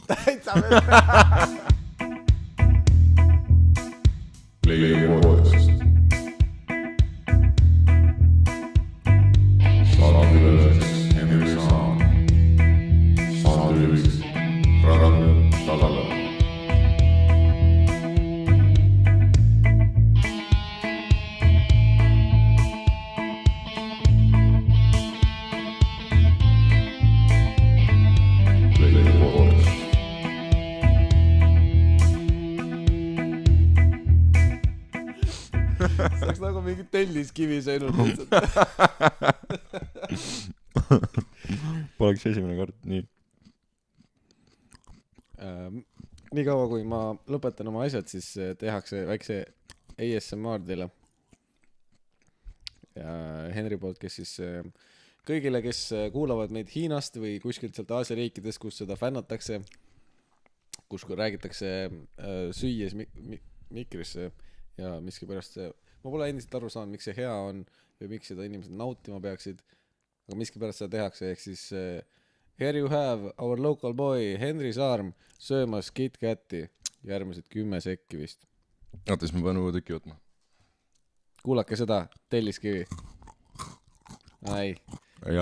Täitsa veel. Leia podcast. Saateüleseks Henrik Saan. Saateüleseks Ragnar Talala. Saaks nagu mingi telliskivi söönud. Poleks esimene kord, nii. Nii kaua, kui ma lõpetan oma asjad, siis tehakse väikse ASMR teile. Ja Henri poolt, kes siis kõigile, kes kuulavad meid Hiinast või kuskilt sealt Aasia riikides, kus seda fännatakse, kus räägitakse süües mikrisse ja miskipärast ma pole endiselt aru saanud, miks see hea on või miks seda inimesed nautima peaksid, aga miskipärast seda tehakse, ehk siis here you have our local boy Henri Saarm söömas KitKati järgmised 10 sekki vist. Oota, siis ma pean uue tüki võtma. Kuulake seda, telliskivi. Ei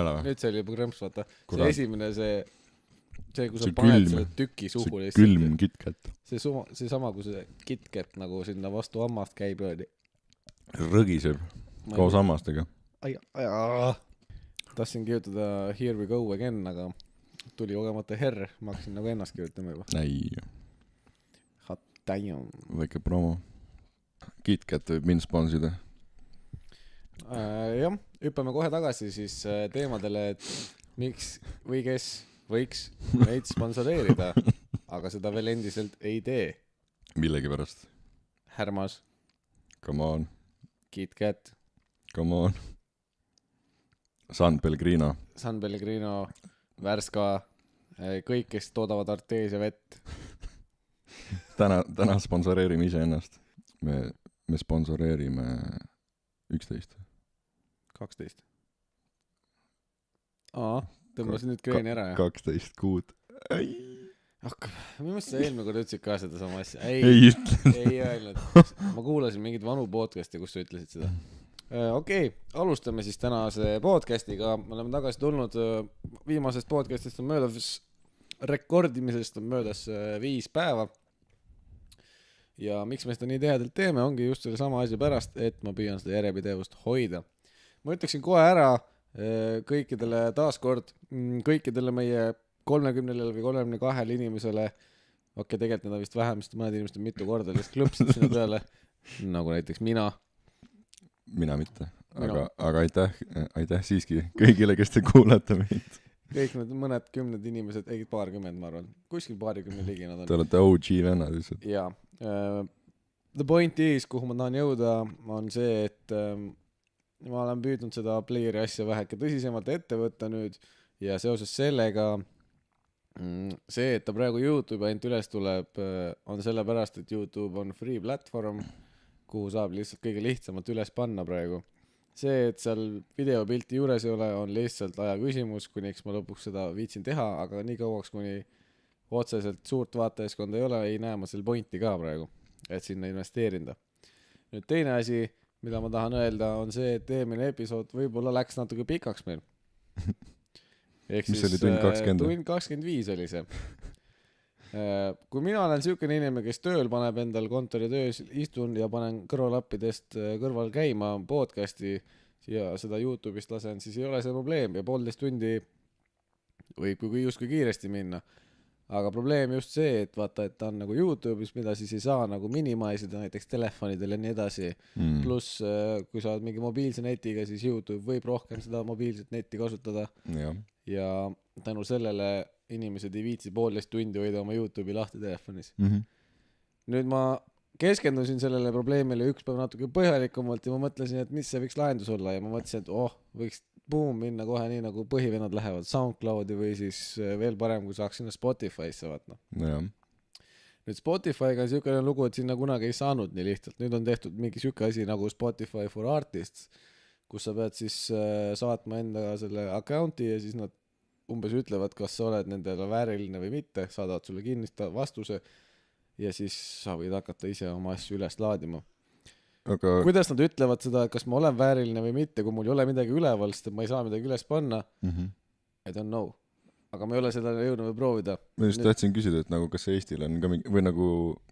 ole või? Nüüd see oli juba krõmps, vaata. Kurat. See esimene, see kui sa See paned külm. selle tüki suhu See külm KitKat. see sama, kui see KitKat nagu sinna vastu hammast käib ja Rõgiseb koos hammastega. Tahtsin kirjutada here we go again, aga tuli kogemata herr, ma hakkasin nagu ennast kirjutama juba. Ei, Hot damn. väike promo. KitKat võib mind sponsida. Jah, hüppame kohe tagasi siis teemadele, et miks või kes võiks meid sponsoreerida, aga seda veel endiselt ei tee. Millegi pärast. Härmas, Come on, KitKat, come on. San Pellegrino. San Pellegrino, Värska, kõik, kes toodavad Arteesia vett. Täna sponsoreerime ise ennast. Me sponsoreerime 11. 12. Tõmbasin nüüd kreeni ära. 12 kuud. Minu meelest sa eelmine kord ütlesid ka seda sama asja. Ei ütle. Ei öelnud. Ma kuulasin mingit vanu podcasti, kus sa ütlesid seda. Okei, alustame siis tänase podcastiga. Me oleme tagasi tulnud. Viimasest podcastist on möödas, rekordimisest on möödas 5 päeva. Ja miks me seda nii tihedalt teeme, ongi just selle sama asja pärast, et ma püüan seda järjepidevust hoida. Ma ütleksin kohe ära kõikidele taaskord, kõikidele meie 30 või 32 inimesele, tegelikult need on vist vähem, sest mõned inimesed on mitu korda lihtsalt klõpsid sinna peale, nagu näiteks mina. Mina mitte, aga aitäh siiski kõigile, kes te kuulete meid. Kõik need mõned kümned inimesed, ei paarkümmend, ma arvan, kuskil paarikümne ligi nad on. Te olete OG vennad lihtsalt. Jaa. The point is, kuhu ma tahan jõuda, on see, et ma olen püüdnud seda playeri asja väheke tõsisemalt ette võtta nüüd ja seoses sellega see, et ta praegu YouTube ainult üles tuleb, on sellepärast, et YouTube on free platvorm, kuhu saab lihtsalt kõige lihtsamalt üles panna praegu. See, et seal videopilti juures ei ole, on lihtsalt aja küsimus, kuniks ma lõpuks seda viitsin teha, aga nii kauaks, kuni otseselt suurt vaatajaskonda ei ole, ei näe ma selle pointi ka praegu, et sinna investeerinda. Nüüd teine asi, mida ma tahan öelda, on see, et eelmine episood võib-olla läks natuke pikaks meil. Ehk mis siis, oli tund 20? Tund 25 oli see. Kui mina olen selline inimene, kes tööl paneb endal kontori töös, istun ja panen kõrvalappidest kõrval käima podcasti ja seda YouTube'ist lasen, siis ei ole see probleem ja 1,5 tundi võib justkui kiiresti minna. Aga probleem just see, et vaata, et ta on nagu YouTube'is, mida siis ei saa nagu minimaisida näiteks telefonidel ja nii edasi. Pluss, kui sa oled mingi mobiilse netiga, siis YouTube võib rohkem seda mobiilset netti kasutada. Ja tänu sellele inimesed ei viitsi 1,5 tundi hoida oma YouTube'i lahti telefonis. Nüüd ma keskendusin sellele probleemile üks päev natuke põhjalikumalt ja ma mõtlesin, et mis see võiks lahendus olla ja ma mõtlesin, et võiks minna kohe nii nagu põhivennad lähevad SoundCloudi või siis veel parem, kui saaks sinna Spotify'sse vaata. Nüüd Spotify'ga on selline lugu, et sinna kunagi ei saanud nii lihtsalt. Nüüd on tehtud mingi selline asi nagu Spotify for Artists, kus sa pead siis saatma enda selle account'i ja siis nad umbes ütlevad, kas sa oled nendele vääriline või mitte, saadavad sulle kinnista vastuse ja siis sa võid hakata ise oma asju üles laadima. aga Kuidas nad ütlevad seda, kas ma olen vääriline või mitte, kui mul ei ole midagi üleval, sest ma ei saa midagi üles panna, I don't know. Aga ma ei ole seda jõudnud või proovida. ma just tahtsin küsida, et nagu kas Eestil on ka mingi, või nagu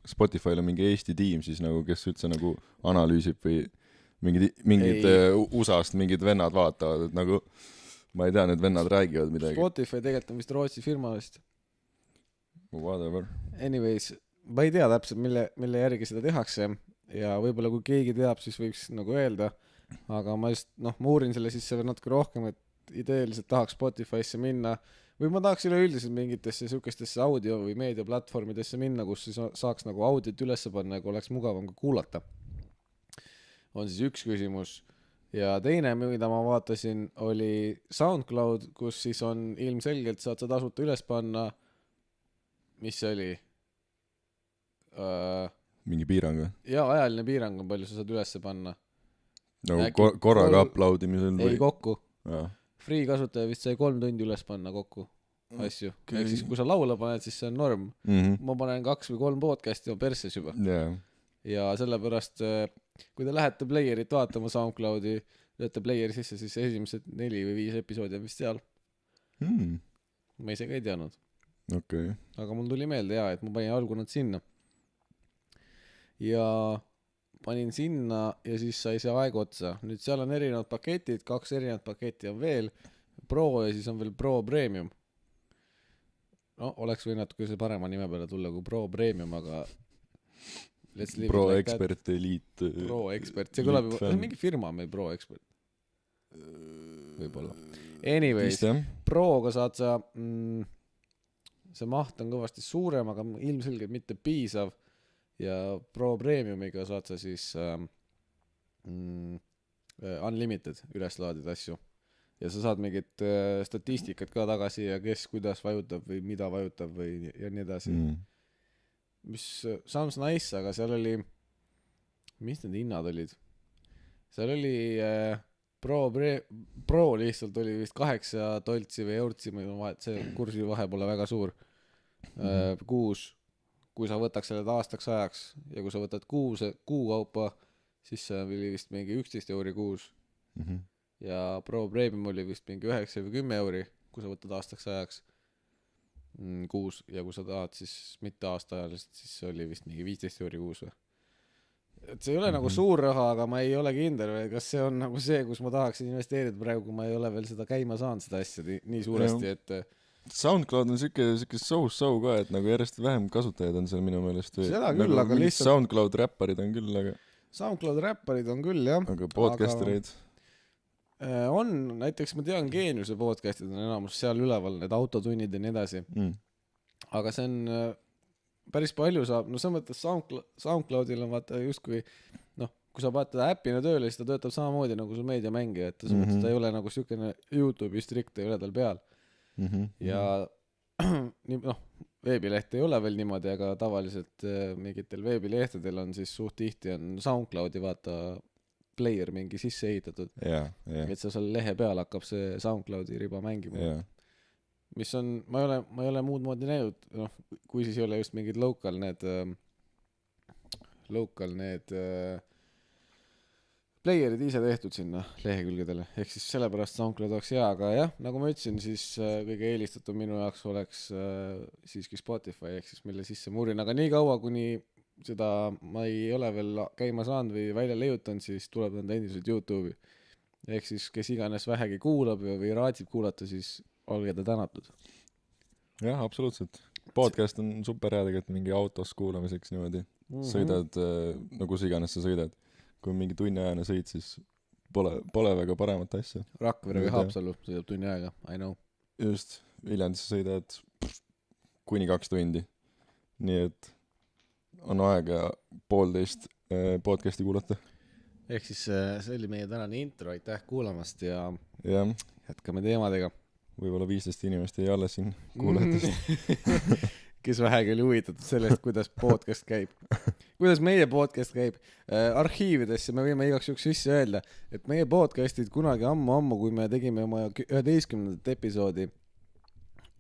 Spotify'l on mingi Eesti tiim siis nagu, kes üldse nagu analüüsib või mingid USA-st mingid vennad vaatavad, et nagu ma ei tea, need vennad räägivad midagi. Spotify tegelikult on vist Rootsi firma vist. Whatever. Anyways, ma ei tea täpselt, mille järgi seda tehakse ja võib-olla kui keegi teab, siis võiks nagu öelda, aga ma just, ma uurin selle sisse veel natuke rohkem, et ideeliselt tahaks Spotify'sse minna või ma tahaks üleüldiselt mingitesse sükestesse audio või meediaplatvormidesse minna, kus siis saaks nagu audiot üles panna ja kui oleks mugavam ka kuulata. On siis üks küsimus. Ja teine, mida ma vaatasin, oli SoundCloud, kus siis on ilmselgelt saad sa tasuta üles panna, mis see oli? Mingi piirang või? Jaa, ajaline piirang on palju sa saad üles panna. Nagu korraga uploadimisel või? Ei, kokku. Jaa. Free kasutaja vist sai 3 tundi üles panna kokku asju. Ehk siis kui sa laula paned, siis see on norm. Ma panen 2 või 3 podcasti on perses juba. Ja sellepärast, kui te lähete playerit vaatama SoundCloudi, lööte playeri sisse, siis esimesed 4 või 5 episoodi on vist seal. Ma ise ka ei teadnud. Okay. Aga mul tuli meelde et ma panin algul nad sinna. Ja panin sinna ja siis sai see aeg otsa. Nüüd seal on erinevad paketid, 2 erinevat paketti on veel, Pro ja siis on veel Pro Premium. No, oleks või natuke see parema nime peale tulla kui Pro Premium, aga Pro Expert Elite. Pro Expert, see kõlab juba, mingi firma on meil Pro Expert. Võib-olla. Anyways, Proga saad sa, see maht on kõvasti suurem, aga ilmselgelt mitte piisav. Ja Pro Premiumiga saad sa siis unlimited üles laadida asju. Ja sa saad mingit statistikat ka tagasi ja kes kuidas vajutab või mida vajutab või ja nii edasi. Mis sounds nice, aga seal oli, mis need hinnad olid? Seal oli Pro lihtsalt oli vist 8 toltsi või eurtsi, see kursi vahe pole väga suur. Kuus. Kui sa võtaks selle aastaks ajaks ja kui sa võtad kuu kaupa, siis see oli vist mingi 11 euri kuus. Ja Pro Premium oli vist mingi 9 või 10 euri, kui sa võtad aastaks ajaks kuus. Ja kui sa tahad siis mitte aastaajaliselt, siis see oli vist mingi 15 euri kuus. Et see ei ole nagu suur raha, aga ma ei ole kindel, kas see on nagu see, kus ma tahaksin investeerida praegu, kui ma ei ole veel seda käima saanud, seda asja nii suuresti, et SoundCloud on siuke so ka, et nagu järjest vähem kasutajaid on seal minu meelest. Seda küll, nagu aga lihtsalt SoundCloud räpparid on küll, aga SoundCloud räpparid on küll, jah. Aga podcastereid on, näiteks ma tean Geeniuse podcastid on enamus seal üleval, need autotunnid ja nii edasi. Aga see on päris palju saab, no sa mõttes SoundCloudil on vaata justkui, kui sa vaatad äppina tööle, siis ta töötab samamoodi nagu sul meediamängija, et sa mõttes ta ei ole nagu siukene YouTube'i strikt ei ole tal peal. Ja veebileht ei ole veel niimoodi, aga tavaliselt mingitel veebilehtedel on siis suht tihti on SoundCloudi vaata player mingi sisse ehitatud. Et sa seal lehe peal hakkab see SoundCloudi riba mängima. Mis on, ma ei ole muud moodi näinud, kui siis ei ole just mingid local need playerid ise tehtud sinna lehekülgedele, ehk siis sellepärast SoundCloud oleks hea, aga jah, nagu ma ütlesin, siis kõige eelistatud minu jaoks oleks siiski Spotify, ehk siis mille sisse muurin, aga nii kaua, kuni seda ma ei ole veel käima saanud või välja leiutanud, siis tuleb enda endiselt YouTube'i. Ehk siis, kes iganes vähegi kuulab või raatsib kuulata, siis olge ta tänatud. Jah, absoluutselt. Podcast on super hea tegelikult mingi autos kuulamiseks niimoodi. Sõidad, no kus iganes sa sõidad. Kui mingi tunniajane sõid, siis pole väga paremat asja. Rakvere või Haapsalu sõidab tunni aega, I know. Just, Viljandisse sõidad kuni 2 tundi. Nii et on aega 1,5 podcasti kuulata. Ehk siis see oli meie tänane intro, aitäh kuulamast ja jätkame teemadega. Võib-olla 15 inimest ei alles siin kuuletest. Kes vähegi oli huvitatud sellest, kuidas podcast käib. Kuidas meie podcast käib. Arhiividesse me võime igaks juks sisse öelda, et meie podcastid kunagi ammu, kui me tegime oma 11. episoodi,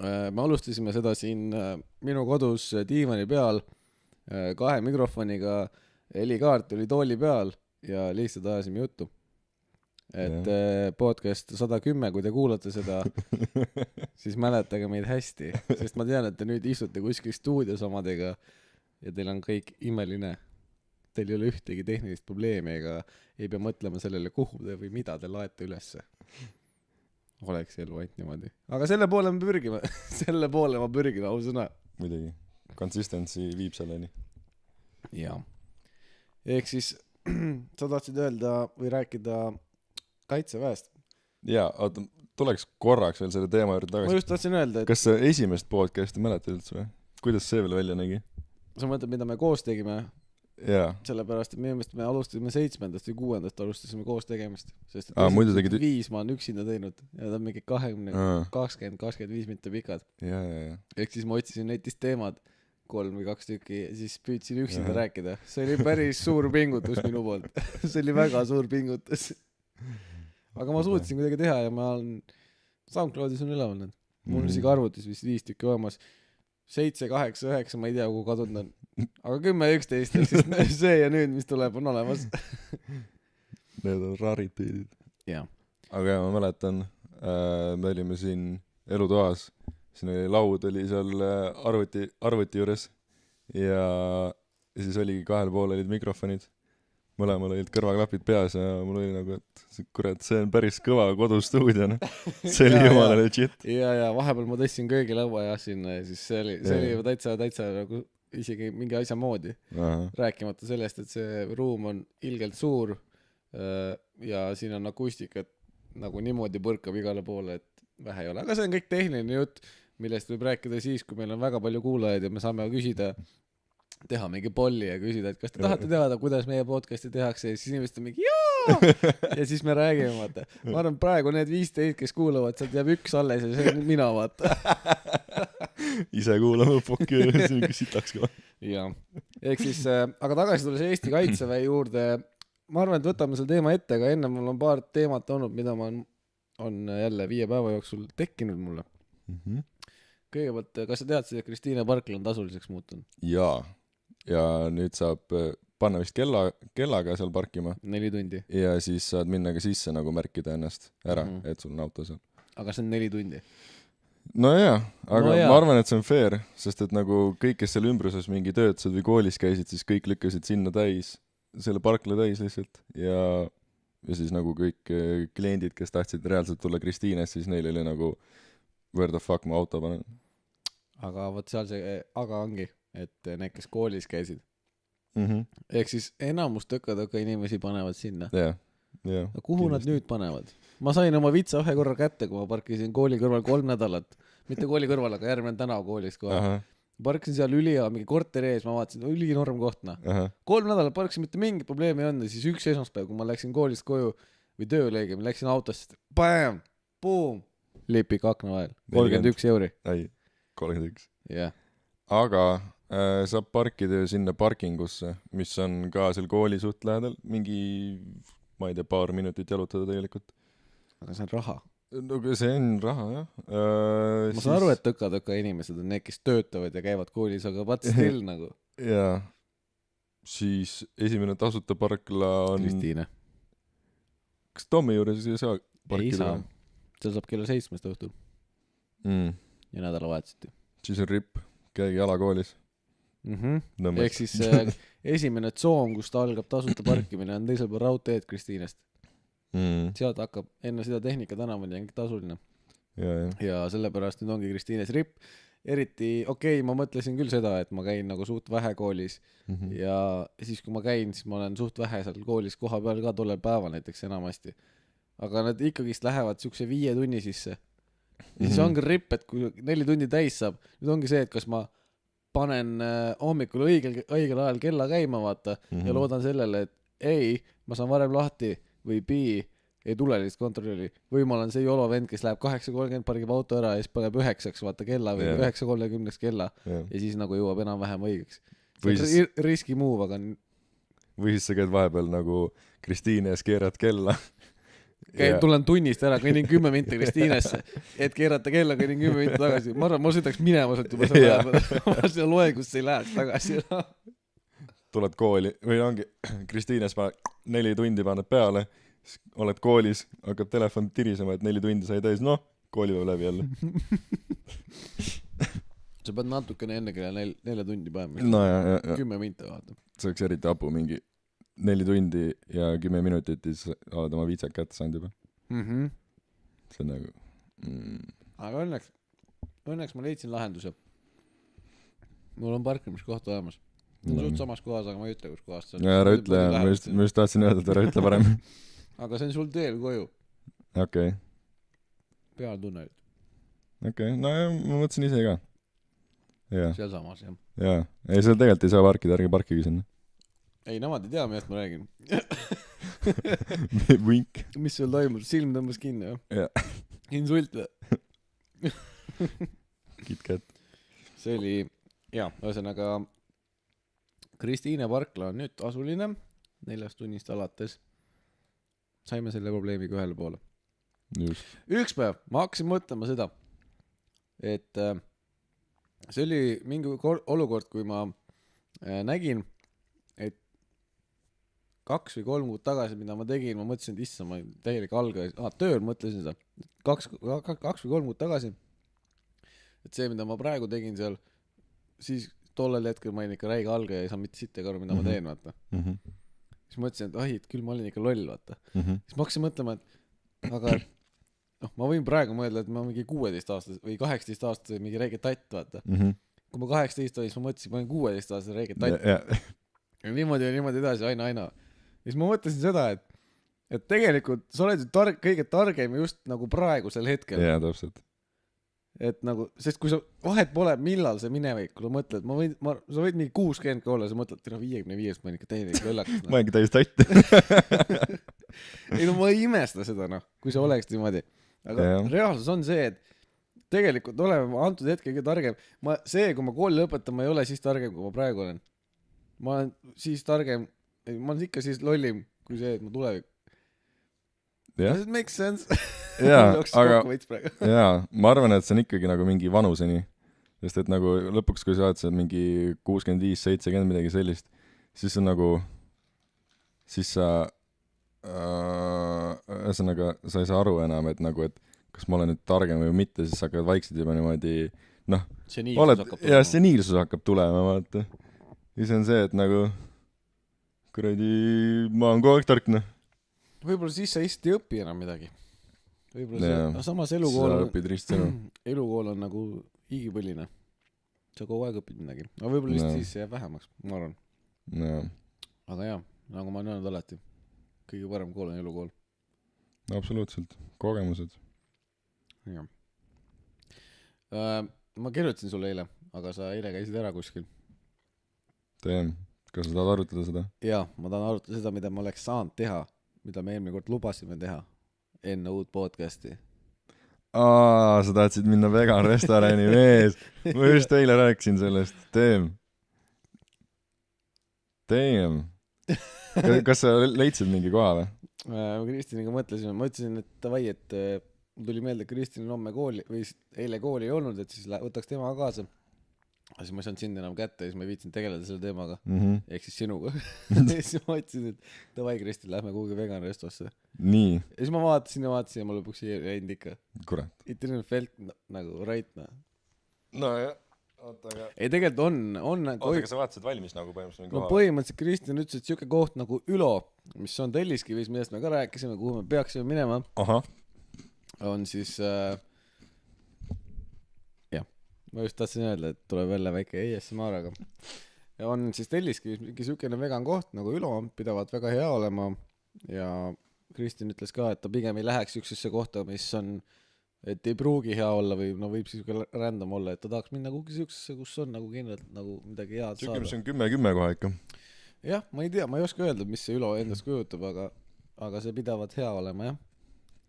me alustasime seda siin minu kodus diivani peal 2 mikrofoniga, helikaart oli tooli peal ja lihtsalt ajasime juttu. Et podcast 110, kui te kuulate seda, siis mäletage meid hästi, sest ma tean, et te nüüd istute kuskil stuudios omadega ja teil on kõik imeline. Teil ei ole ühtegi tehnilist probleemi ega ei pea mõtlema sellele, kuhu te või mida te laete ülesse. Oleks elu ainult niimoodi. Aga selle poole me pürgime. Selle poole ma pürgin, ausõna. Muidugi. Consistency viib selleni. Jaa. Ehk siis sa tahtsid öelda või rääkida Kaitseväest. Jaa, oota, tuleks korraks veel selle teema juurde Ma tagasi. just tahtsin öelda, et Kas sa esimest podcasti mäletad üldse või? Kuidas see veel välja nägi? sa mõtled, mida me koos tegime, Jaa. sellepärast, et minu meelest me alustasime 7. või 6. alustasime koos tegemist. Sest et Muidu tegid 5 ma olen üksinda teinud ja ta on mingi 20-25 mitte pikad. Ja. Ehk siis ma otsisin netist teemad 3 või 2 tükki ja siis püüdsin üksinda rääkida. See oli päris suur pingutus minu poolt. See oli väga suur pingutus. Aga ma suutsin kuidagi teha ja ma olen SoundCloudis on üleval need. Mul on isegi arvutis vist 5 tükki olemas. 7, 8, 9, ma ei tea, kuhu kadunud on. Aga 10, 11, siis see ja nüüd, mis tuleb, on olemas. Need on rariteedid. Jaa. Aga ma mäletan, me olime siin elutoas, siin oli laud, oli seal arvuti juures ja siis oligi 2 pool olid mikrofonid, mõlemal olid kõrvaklapid peas ja mul oli nagu, et kurat, see on päris kõva kodustuudio. See oli jumala legit. Ja vahepeal ma tõstsin köögilaua ja sinna ja siis see oli juba täitsa nagu isegi mingi asja moodi. Rääkimata sellest, et see ruum on ilgelt suur ja siin on akustikat nagu niimoodi põrkab igale poole, et vähe ei ole. Aga see on kõik tehniline jutt, millest võib rääkida siis, kui meil on väga palju kuulajaid ja me saame küsida, teha mingi polli ja küsida, et kas te tahate teada, kuidas meie podcasti tehakse ja siis inimesed on mingi jaa ja siis me räägime, vaata. Ma arvan, praegu need 15, kes kuulavad, sealt jääb üks alles ja see on mina, vaata. Ise kuulame pokki ja siis mingi sitaks ka. Jaa. Ehk siis, aga tagasi tulles Eesti Kaitseväe juurde, ma arvan, et võtame selle teema ette, aga enne mul on paar teemat olnud, mida ma on jälle 5 päeva jooksul tekkinud mulle. Kõigepealt, kas sa tead, et Kristiine Parkla on tasuliseks muutunud? Jaa. Ja nüüd saab panna vist kellaga seal parkima. 4 tundi. Ja siis saad minna ka sisse nagu märkida ennast ära, et sul on auto seal. Aga see on 4 tundi. No jaa, aga ma arvan, et see on fair, sest et nagu kõik, kes seal ümbruses mingi töötused või koolis käisid, siis kõik lükkasid sinna täis, selle Parkla täis lihtsalt ja siis nagu kõik kliendid, kes tahtsid reaalselt tulla Kristiines, siis neil oli nagu where the fuck ma auto panen. Aga võt seal see, aga ongi, et need, kes koolis käisid. Ehk siis enamus tõka inimesi panevad sinna. Jah. Kuhu nad nüüd panevad? Ma sain oma vitsa 1 korra kätte, kui ma parkisin kooli kõrval 3 nädalat. Mitte kooli kõrval, aga järgmine tänav koolis kohe. Parkisin seal ülija, mingi korteri ees, ma vaatasin, ülinorm kohtna. 3 nädalat parkisin, mitte mingi probleemi ei olnud. Siis üks esmaspäev, kui ma läksin koolist koju või tööle, ma läksin autost, bam, boom, lipik akna vahel. 31 euri. Ei, 31. Jah. Aga saab parkida sinna parkingusse, mis on ka seal kooli suht lähedal, mingi, ma ei tea, paar minutit jalutada tegelikult. Aga see on raha. No see on raha, jah. Ma saan aru, et tõka inimesed on need, kes töötavad ja käivad koolis, aga but still nagu. Jaa. Siis esimene tasuta parkla on... Kristiine. Kas Tommi juures ei saa parkida? Ei saa. Seal saab kella 7 õhtul. Ja nädalavahetuseti. Siis on ripp, käigi alakoolis. Ehk siis esimene tsoon, kus ta algab tasuta parkimine, on teisel pool raudteed Kristiinest. Sealt hakkab enne seda tehnika tänavani ongi tasuline. Ja sellepärast nüüd ongi Kristiines ripp. Eriti, ma mõtlesin küll seda, et ma käin nagu suht vähe koolis ja siis kui ma käin, siis ma olen suht vähe seal koolis koha peal ka tollel päeval näiteks enamasti. Aga nad ikkagist lähevad siukse 5 tunni sisse. Ja siis ongi ripp, et kui 4 tundi täis saab, nüüd ongi see, et kas ma panen hommikul õigel ajal kella käima vaata ja loodan sellele, et ei, ma saan varem lahti või ei tule lihtsalt kontrolli. Või ma olen see jolo vend, kes läheb 8.30, pargib auto ära ja siis paneb 9 vaata kella või 9.30 kella ja siis nagu jõuab enam-vähem õigeks. Riski move, aga... Või siis sa käid vahepeal nagu Kristiine ees keerad kella tulen tunnist ära, kõnnin 10 minti Kristiinesse, et keerata kella, kõnnin 10 minti tagasi. Ma arvan, ma sõidaks minema sealt juba selle ajal. Ma sinna loengusse ei läheks tagasi. Tuled kooli või ongi Kristiines 4 tundi paned peale, oled koolis, hakkab telefon tirisema, et 4 tundi sai täis, noh, koolipäev läbi jälle. Sa pead natukene enne kella 4 tundi panema. No ja. 10 minti vaata. See oleks eriti apu mingi 4 tundi ja 10 minutit, siis oled oma viitsad kätte saanud juba. See on nagu... Aga õnneks ma leidsin lahenduse. Mul on parkimiskoht olemas. On suht samas kohas, aga ma ei ütle, kus kohast see on. Ja ära ütle, ma just tahtsin öelda, et ära ütle parem. Aga see on sul teel koju. Okei. Peal tunnelit. Okei, no ja ma mõtlesin ise ka. Seal samas, jah. Jaa, ei seal tegelikult ei saa parkida, ärge parkigi sinna. Ei, nemad ei tea, millest ma räägin. Vink. Mis seal toimub? Silm tõmbas kinni, jah? Insult või? KitKat. See oli, jah, ühesõnaga Kristiine Parkla on nüüd asuline 4 tunnist alates. Saime selle probleemiga ühele poole. Just. Üks päev ma hakkasin mõtlema seda, et see oli mingi olukord, kui ma nägin, et 2 või 3 kuud tagasi, mida ma tegin, ma mõtlesin, et issa, ma täielik algaja, tööl mõtlesin seda, 2 või 3 kuud tagasi, et see, mida ma praegu tegin seal, siis tollel hetkel ma olin ikka räige algaja, ei saa mitte sitte aru, mida ma teen, vaata. Siis mõtlesin, et et küll ma olin ikka loll, vaata. Siis ma hakkasin mõtlema, et aga ma võin praegu mõelda, et ma mingi 16 aastas või 18 aastas mingi räige tatt, vaata. Kui ma 18 olin, siis ma mõtlesin, et ma olin 16 aastas räige tatt. Ja niimoodi edasi, aina. Siis ma mõtlesin seda, et tegelikult sa oled kõige targem just nagu praegusel hetkel. Jaa, täpselt. Et nagu, sest kui sa vahet pole, millal sa minevikul mõtled, sa võid mingi 60 olla, sa mõtled, et 55 ma olen ikka täielik lõllakas. Ma olengi täis tatt. Ei no ma ei imesta seda, kui sa oleks niimoodi. Aga reaalsus on see, et tegelikult oleme antud hetkel kõige targem. Kui ma kooli lõpetan, ma ei ole siis targem, kui ma praegu olen. Ma olen siis targem, ma olen ikka siis lollim kui see, et ma tulevik. Does it make sense? Jaa, aga ma arvan, et see on ikkagi nagu mingi vanuseni, sest et nagu lõpuks, kui sa oled seal mingi 65-70 midagi sellist, siis on nagu siis sa ühesõnaga sa ei saa aru enam, et nagu, et kas ma olen nüüd targem või mitte, siis hakkavad vaikselt juba niimoodi seniilsus hakkab tulema, vaata. Siis on see, et nagu kuradi, ma olen kogu aeg tark, Võib-olla siis sa lihtsalt ei õpi enam midagi. Võib-olla samas elukool on nagu igipõline. Sa kogu aeg õpid midagi. Aga võib-olla lihtsalt siis jääb vähemaks, ma arvan. Aga jah, nagu ma olen öelnud alati, kõige parem kool on elukool. Absoluutselt. Kogemused. Jah. Ma kirjutasin sulle eile, aga sa eile käisid ära kuskil. Teem. Kas sa tahad arutada seda? Jaa, ma tahan arutada seda, mida ma oleks saanud teha, mida me eelmine kord lubasime teha enne uut podcasti. Sa tahtsid minna vegan restorani, mees. Ma just eile rääkisin sellest. Teem. Kas sa leidsid mingi koha või? Kristiniga mõtlesin, ma ütlesin, et davai, et tuli meelde, et Kristin on homme kooli või eile kooli ei olnud, et siis võtaks tema kaasa. Siis ma ei saanud sind enam kätte ja siis ma ei viitsin tegeleda selle teemaga. Ehk siis sinuga. Siis ma ütlesin, et davai, Kristin, lähme kuhugi vegan restosse. Nii. Ja siis ma vaatasin ja ma lõpuks ei jäinud ikka. Kurat. It didn't felt nagu right. No jah. Oota, aga... Ei, tegelikult on Oota, aga sa vaatasid valmis nagu põhimõtteliselt mingi koha? No põhimõtteliselt Kristjan ütles, et siuke koht nagu Ülo, mis on Telliskivis, millest me ka rääkisime, kuhu me peaksime minema. On siis ma just tahtsin öelda, et tuleb jälle väike ASMR, aga ja on siis Telliskivis mingi siukene vegan koht nagu Ülo, pidavad väga hea olema ja Kristjan ütles ka, et ta pigem ei läheks ükssesse kohta, mis on, et ei pruugi hea olla või no võib siis random olla, et ta tahaks minna kuhugi siuksesse, kus on nagu kindlalt nagu midagi head saada. Siuke, mis on 10-10 koha ikka. Jah, ma ei tea, ma ei oska öelda, mis see Ülo endast kujutab, aga see pidavad hea olema, jah.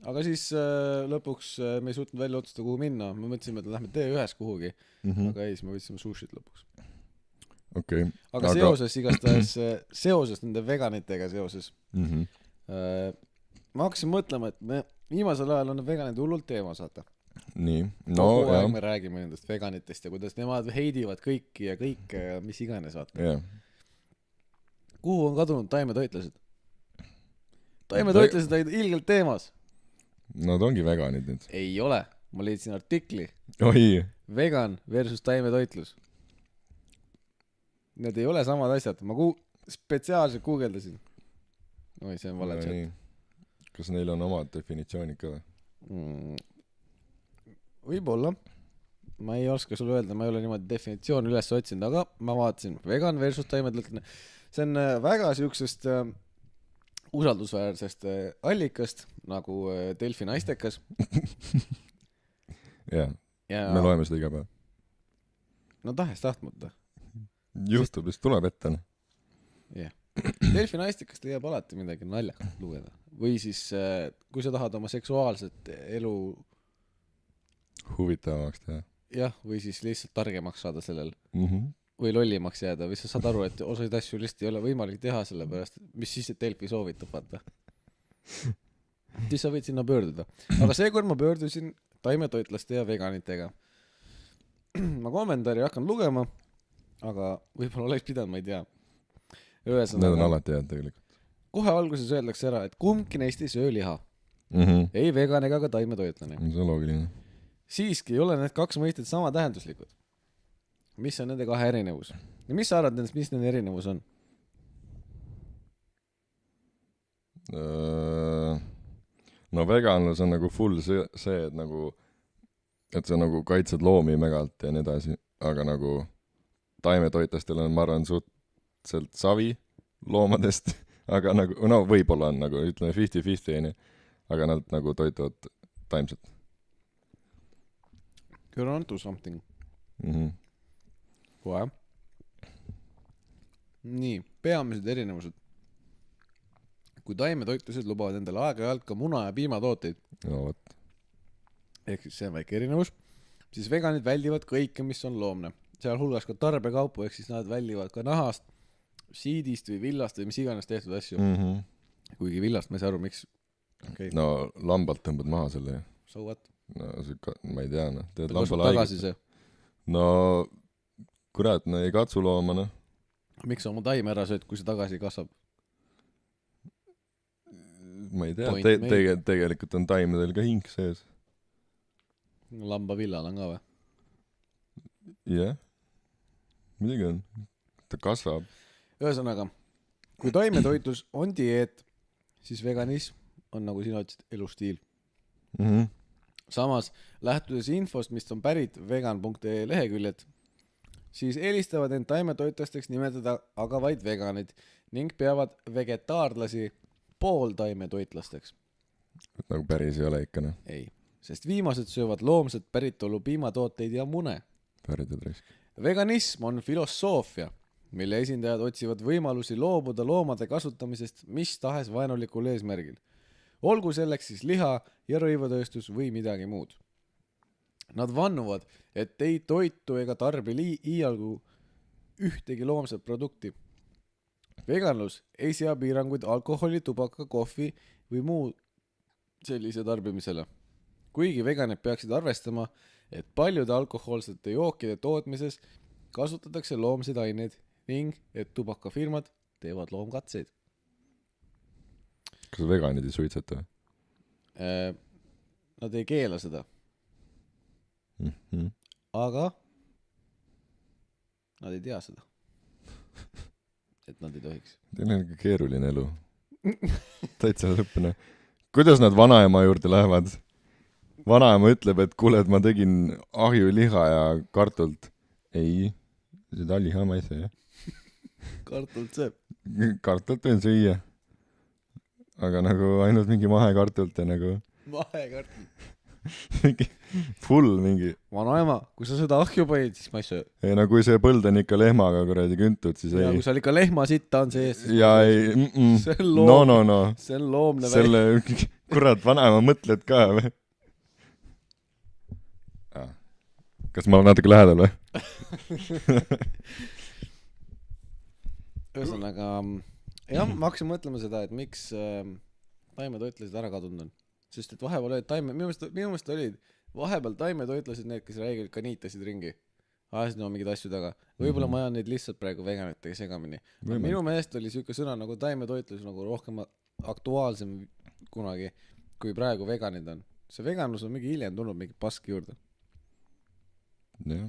Aga siis lõpuks me ei suutnud välja otsustada, kuhu minna. Me mõtlesime, et lähme T1 kuhugi. Aga ei, siis me võtsime sushit lõpuks. Okay. Aga seoses igastahes, seoses nende veganitega seoses ma hakkasin mõtlema, et me viimasel ajal on veganid hullult teemas, vaata. nii, no kogu aeg jah, me räägime nendest veganitest ja kuidas nemad heidivad kõiki ja kõike ja mis iganes, vaata. jah. Kuhu on kadunud taimetoitlased? Taimetoitlased olid ilgelt teemas. Nad ongi veganid nüüd. Ei ole. Ma leidsin artikli. Oi, Vegan versus taimetoitlus. Need ei ole samad asjad. Ma spetsiaalselt guugeldasin. Oi, see on vale chat. nii. Kas neil on omad definitsioonid ka või? Võib-olla. Ma ei oska sulle öelda, ma ei ole niimoodi definitsiooni üles otsinud, aga ma vaatasin. Vegan versus taimetoitlane. See on väga siuksest usaldusväärsest allikast, nagu Delfi naistekas. jah, Ja me loeme seda iga päev. no tahes tahtmata. Juhtub, lihtsalt tuleb ette. Jah. Delfi naistekast leiab alati midagi naljakat lugeda. Või siis, kui sa tahad oma seksuaalset elu Huvitavamaks teha. jah, või siis lihtsalt targemaks saada sellel Mhm. või lollimaks jääda või sa saad aru, et osaid asju lihtsalt ei ole võimalik teha sellepärast, mis siis Delfi soovitab, vaata. Siis sa võid sinna pöörduda. Aga seekord ma pöördusin taimetoitlaste ja veganitega. Ma kommentaari hakkan lugema, aga võib-olla oleks pidanud, ma ei tea. Need on Ühesõnaga, alati head tegelikult. kohe alguses öeldakse ära, et kumbki neist ei söö liha. Mhm. Ei vegan ega ka taimetoitlane. See on loogiline. Siiski ei ole need kaks mõistet sama tähenduslikud. Mis on nende kahe erinevus? Ja mis sa arvad nendest, mis nende erinevus on? No veganlus on nagu full see, et nagu, et sa nagu kaitsed loomi megalt ja nii edasi, aga nagu taimetoitlastel on, ma arvan, suhteliselt savi loomadest, aga nagu, no võib-olla on nagu, ütleme 50-50, aga nad nagu toituvad taimset. You're on to something. Mhm. Kohe. Nii, peamised erinevused. Kui taimetoitlused lubavad endale aeg-ajalt ka muna- ja piimatooteid, No vot. ehk siis see on väike erinevus, siis veganid väldivad kõike, mis on loomne. Sealhulgas ka tarbekaupu, ehk siis nad väldivad ka nahast, siidist või villast või mis iganes tehtud asju. Mhm. Kuigi villast ma ei saa aru, miks. Okay. No lambalt tõmbad maha selle ju. So what? No see ka, ma ei tea, noh. Teed Kasvab lambale tagasi haiget. see. No kurat, no ei katsu looma, noh. Miks sa oma taime ära sööd, kui see tagasi kasvab? Ma ei tea, Point made. tegelikult on taimedel ka hing sees. Lamba villal on ka või? Jah. Midagi on. Ta kasvab. Ühesõnaga, kui taimetoitlus on dieet, siis veganism on, nagu sina ütlesid, elustiil. Mhm. Samas, lähtudes infost, mis on pärit vegan.ee leheküljed, siis eelistavad end taimetoitlasteks nimetada aga vaid veganid ning peavad vegetaarlasi pooltaimetoitlasteks. Nagu päris ei ole ikka, noh. Ei, sest viimased söövad loomset päritolu piimatooteid ja mune. Päritud risk. Veganism on filosoofia, mille esindajad otsivad võimalusi loobuda loomade kasutamisest mis tahes vaenulikul eesmärgil. Olgu selleks siis liha ja rõivatööstus või midagi muud. Nad vannuvad, et ei toitu ega tarbi iialgu ühtegi loomset produkti. Veganlus ei sea piiranguid alkoholi, tubaka, kohvi või muu sellise tarbimisele. Kuigi veganid peaksid arvestama, et paljude alkohoolsete jookide tootmises kasutatakse loomseid aineid ning et tubakafirmad teevad loomkatseid. Kas veganid ei suitseta? Nad ei keela seda, Mhm. aga nad ei tea seda, et nad ei tohiks. Teil on ikka keeruline elu. Täitsa lõppune. Kuidas nad vanaema juurde lähevad? Vanaema ütleb, et kuule, et ma tegin ahjuliha ja kartult. Ei, seda liha ma ei söö. Kartult sööb. Kartult võin süüa. Aga nagu ainult mingi mahekartult ja nagu Vahekartul. mingi full mingi. Vanaema, kui sa seda ahju panid, siis ma ei söö. Ei no kui see põld on ikka lehmaga kuradi küntud, siis Ja ei. kui seal ikka lehma sitta on sees, siis Ja ei, See on loom- no. see on loomne Selle, kurat, vanaema mõtled ka või? Kas ma olen natuke lähedal või? Ühesõnaga, jah, ma hakkasin mõtlema seda, et miks taimetoitlased ära kadunud on. Sest et vahepeal olid minu meelest olid vahepeal taimetoitlased need, kes räägivad kaniitasid ringi. Ajasid no mingeid asju taga. Võib-olla ma ajan neid lihtsalt praegu veganitega segamini. Minu meelest oli siuke sõna nagu taimetoitlus nagu rohkem aktuaalsem kunagi, kui praegu veganid on. See veganus on mingi hiljem tulnud mingi paski juurde. jah.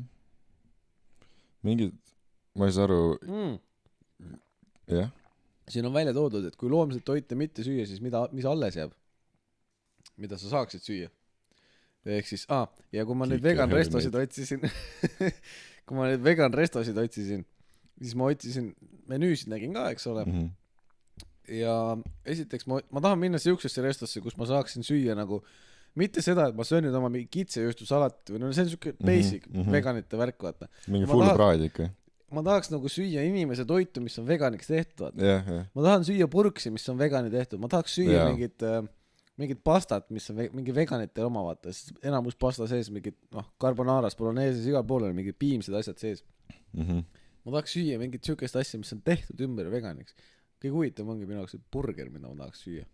Mingid, ma ei saa aru. Jah. Siin on välja toodud, et kui loomset toite mitte süüa, siis mis alles jääb? Mida sa saaksid süüa? Ehk siis, ja kui ma nüüd vegan restosid otsisin, siis ma otsisin menüüsid nägin ka, eks ole. Ja esiteks ma tahan minna siuksesse restosse, kus ma saaksin süüa nagu, mitte seda, et ma söön nüüd oma mingi kitsejuustu salatit või no see on siuke basic veganite värk, vaata. Mingi full praad ikka. Ma tahaks nagu süüa inimese toitu, mis on veganiks tehtud, vaata. Yeah. Ma tahan süüa purksi, mis on vegani tehtud, ma tahaks süüa mingit pastat, mis on mingi veganite oma, vaata, sest enamus pasta sees mingid, carbonaaras, boloneeses, igal pool on mingid piimsed asjad sees. Ma tahaks süüa mingit siukest asja, mis on tehtud ümber veganiks. Kõige huvitav ongi minu jaoks burger, mida ma tahaks süüa,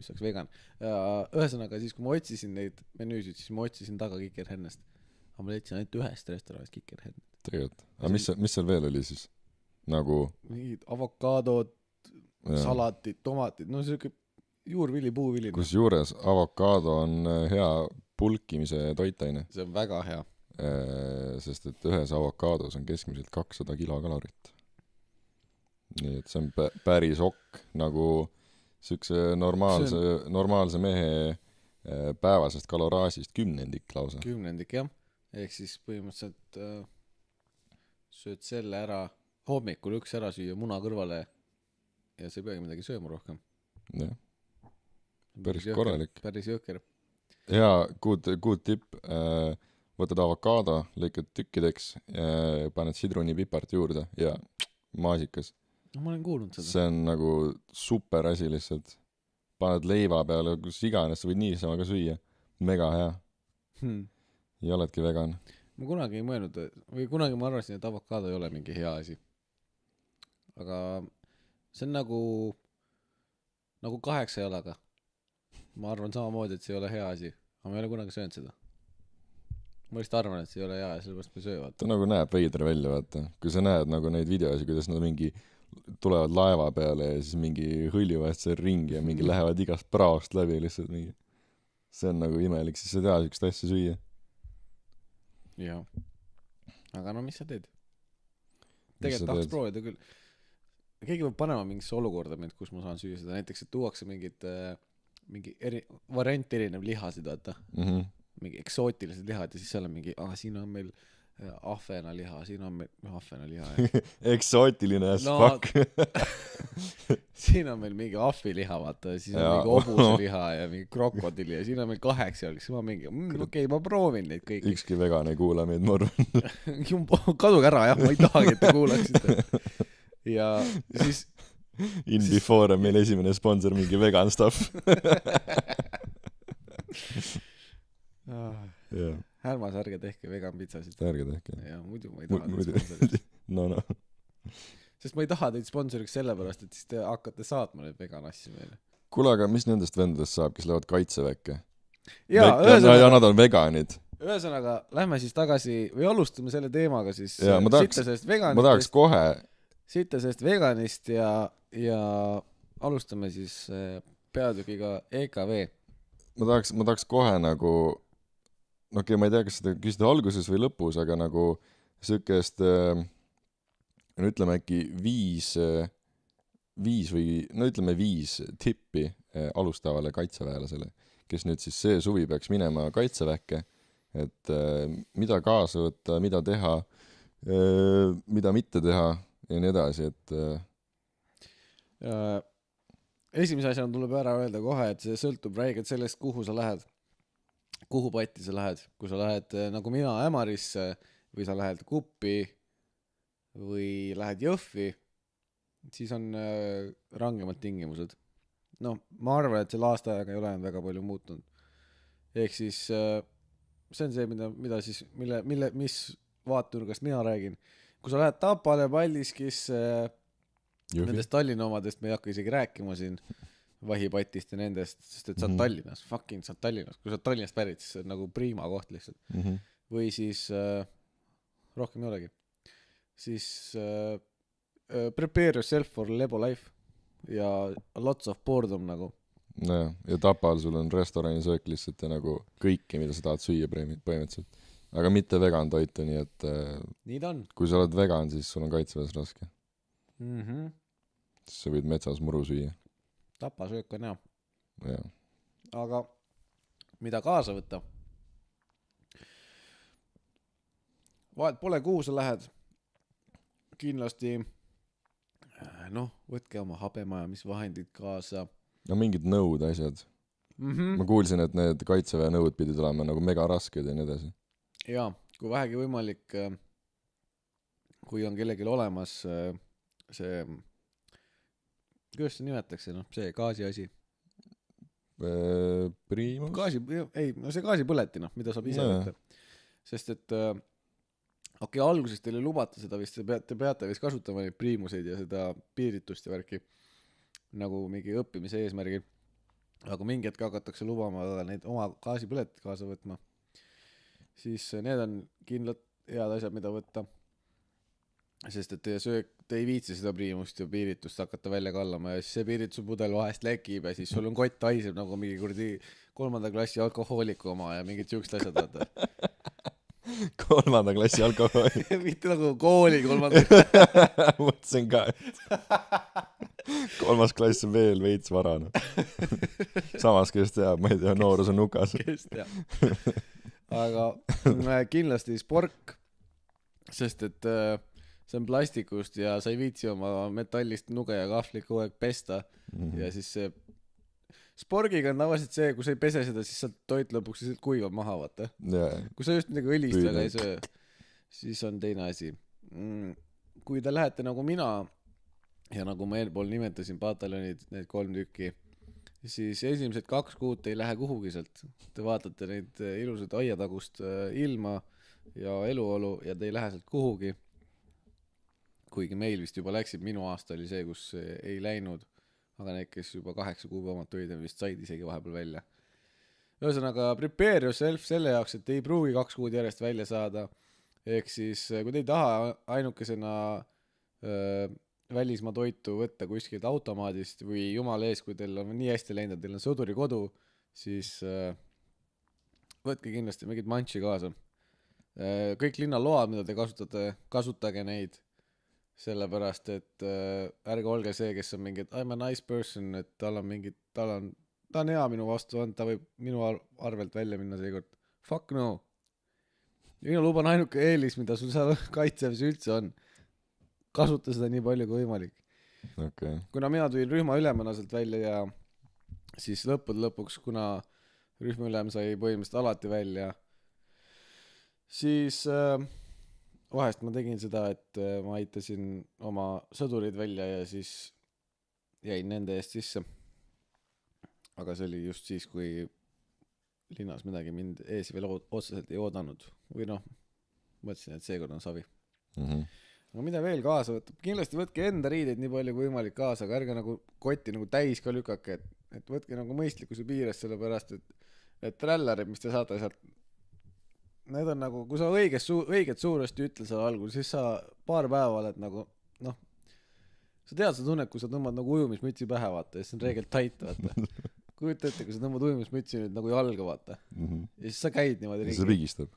mis oleks vegan. Ühesõnaga, siis kui ma otsisin neid menüüsid, siis ma otsisin taga Kikerhennest. Aga ma leidsin ainult ühest restoranist Kikerhennet. Tegelikult. Aga mis seal veel oli siis? Nagu... Mingid avokaadod, salatid, tomatid, no siuke juurvili, puuvili. Kus juures avokaado on hea pulkimise toitaine. See on väga hea. Sest et ühes avokaados on keskmiselt 200 kilokalorit. Nii et see on päris okk, nagu siukse normaalse mehe päevasest kaloraažist 10 lausa. 10, jah. Ehk siis põhimõtteliselt sööd selle ära, hommikul üks ära süüa muna kõrvale ja sa ei peagi midagi sööma rohkem. Jah. Päris korralik. Päris jõker. Hea, good tipp. Võtad avokaado, lõikad tükkideks, paned sidrunipipart juurde ja maasikas. No, ma olen kuulnud seda. See on nagu super asi lihtsalt. Paned leiva peale, kus iganes, sa võid niisama ka süüa. Mega hea. Ja oledki vegan. Ma kunagi ei mõelnud, või kunagi ma arvasin, et avokaado ei ole mingi hea asi. Aga see on nagu 8 jalaga. Ma arvan samamoodi, et see ei ole hea asi. Aga ma ei ole kunagi söönud seda. Ma vist arvan, et see ei ole hea ja sellepärast me söövad. Ta nagu näeb veider välja, vaata. Kui sa näed nagu neid videosi, kuidas nad mingi tulevad laeva peale ja siis mingi hõljuvad seal ringi ja mingi lähevad igast praost läbi lihtsalt mingi. See on nagu imelik, siis sa tea sükest asja süüa. Jah. Aga no mis sa teed? Tegelikult tahaks proovida küll. Keegi võib panema mingisse olukorda mind, kus ma saan süüa seda. Näiteks, et tuuakse mingi variant erinev lihasid, vaata. Mingi eksootilised lihad ja siis seal on mingi, siin on meil ahvena liha, siin on meil ahvena liha. Eksootiline as fuck. Siin on meil mingi ahviliha, vaata, siis on mingi hobuseliha ja mingi krokodili ja siin on meil 8 jalg, siis ma mingi, okei, ma proovin neid kõik. Ükski vegan ei kuula meid, ma arvan. Kaduge ära, jah, ma ei tahagi, et te kuulaksite. Ja siis Before on meil esimene sponsor mingi vegan stuff. Härmas, ärge tehke vegan pitsasid. Ärge tehke. Ja muidu ma ei taha teid sponsoriks. No. Sest ma ei taha teid sponsoriks sellepärast, et siis te hakkate saatma neid vegan asju meile. Kuule, aga mis nendest vendadest saab, kes lähevad kaitseväkke? Ja nad on veganid. Ühesõnaga, lähme siis tagasi või alustame selle teemaga siis. Ja, ma tahaks kohe sitte sest veganist ja alustame siis peatükiga EKV. Ma tahaks kohe nagu, okei, ma ei tea, kas seda küsida alguses või lõpus, aga nagu sükest, no ütleme äkki 5 tippi alustavale kaitseväelasele, kes nüüd siis see suvi peaks minema kaitseväkke, et mida kaasa võtta, mida teha, mida mitte teha ja nii edasi, et esimese asjana tuleb ära öelda kohe, et see sõltub räigelt sellest, kuhu sa lähed, kuhu patti sa lähed, kui sa lähed nagu mina Ämarisse või sa lähed Kuppi või lähed Jõhvi, siis on rangemad tingimused. No, ma arvan, et selle aastaajaga ei ole väga palju muutunud. Ehk siis see on see, mida siis, mis vaatenurgast mina räägin. Kui sa lähed Tapale, Paldiskisse, nendest Tallinna omadest me ei hakka isegi rääkima siin, vahipatist ja nendest, sest et sa oled Tallinnas, fucking sa oled Tallinnas, kui sa oled Tallinnast pärit, siis see on nagu prima koht lihtsalt. Või siis rohkem ei olegi. Siis prepare yourself for lebo life ja lots of boredom nagu. Ja Tapal sul on restoranisöök lihtsalt ja nagu kõike, mida sa tahad süüa põhimõtteliselt. Aga mitte vegan toitu, nii et nii ta on. Kui sa oled vegan, siis sul on kaitseväes raske. Siis sa võid metsas muru süüa. Tapasöök on ja. Aga mida kaasa võtta? Vahet pole, kuhu sa lähed. Kindlasti võtke oma habemajamisvahendid kaasa. No mingid nõud asjad. Ma kuulsin, et need kaitseväe nõud pidid olema nagu mega rasked ja nii edasi. Jaa, kui vähegi võimalik, kui on kellelgi olemas see, kuidas see nimetatakse, see gaasi asi. Priimus? See gaasipõleti, mida saab ise võtta. Sest et alguses teile lubata seda vist, te peate vist kasutama neid priimuseid ja seda piiritust ja värki nagu mingi õppimise eesmärgil. Aga mingi hetk hakatakse lubama neid oma gaasipõletit kaasa võtma. Siis need on kindlalt head asjad, mida võtta. Sest et te ei viitsi seda priimust ja piiritust hakata välja kallama ja siis see piirituspudel vahest lekib ja siis sul on kott haiseb nagu mingi kurdi 3. klassi alkohooliku oma ja mingid siuksed asjad vaata. 3. klassi alkohooli. Mitte nagu kooli 3. Mõtlesin ka, et 3. klass on veel veits varane. Samas, kes teab, ma ei tea, noorus on nukas. Kes teab. Aga kindlasti spork, sest et see on plastikust ja sa ei viitsi oma metallist nuge ja kahvlit kogu aeg pesta ja siis see sporgiga on tavaliselt see, kui sa ei pese seda, siis sealt toit lõpuks lihtsalt kuivab maha, vaata. Kui sa just midagi õlist väga ei söö, siis on teine asi. Kui te lähete nagu mina ja nagu ma eelpool nimetasin pataljonid, need 3 tükki, siis esimesed 2 kuud ei lähe kuhugi sealt. Te vaatate neid ilusad aiatagust ilma ja eluolu ja te ei lähe sealt kuhugi. Kuigi meil vist juba läksid, minu aasta oli see, kus ei läinud. Aga need, kes juba 8 kuu omad toidem vist said isegi vahepeal välja. Ühesõnaga, prepare yourself selle jaoks, et ei pruugi 2 kuud järjest välja saada. Ehk siis, kui te ei taha ainukesena välismaa toitu võtta kuskilt automaadist või jumal ees, kui teil on nii hästi läinud, teil on sõduri kodu, siis võtke kindlasti mingit manši kaasa. Kõik linnaload, mida te kasutate, kasutage neid. Sellepärast, et ärge olge see, kes on mingi, et I'm a nice person, et ta on hea minu vastu on, ta võib minu arvelt välja minna seekord. Fuck no. Minu luban ainuke eelis, mida sul seal kaitsevis üldse on. Kasuta seda nii palju kui võimalik. Okay. Kuna mina tulin rühma ülemana sealt välja ja siis lõpuks, kuna rühma ülem sai põhimõtteliselt alati välja, siis vahest ma tegin seda, et ma aitasin oma sõdurid välja ja siis jäin nende eest sisse. Aga see oli just siis, kui linnas midagi mind ees veel otseselt ei oodanud. Või mõtlesin, et seekord on savi. Aga mida veel kaasa võtta? Kindlasti võtke enda riideid nii palju kui võimalik kaasa, aga ärge nagu kotti nagu täis ka lükake, et võtke nagu mõistlikkuse piires, sellepärast, et trällerid, mis te saate sealt, need on nagu, kui sa õiget suuresti ütled seal algul, siis sa paar päeva oled nagu, sa tead seda tunnet, kui sa tõmbad nagu ujumismütsi pähe, vaata, ja siis on reegelt tait, vaata. Kujuta ette, kui sa tõmbad ujumismütsi nüüd nagu jalga, vaata. Ja siis sa käid niimoodi ringi. See pigistab.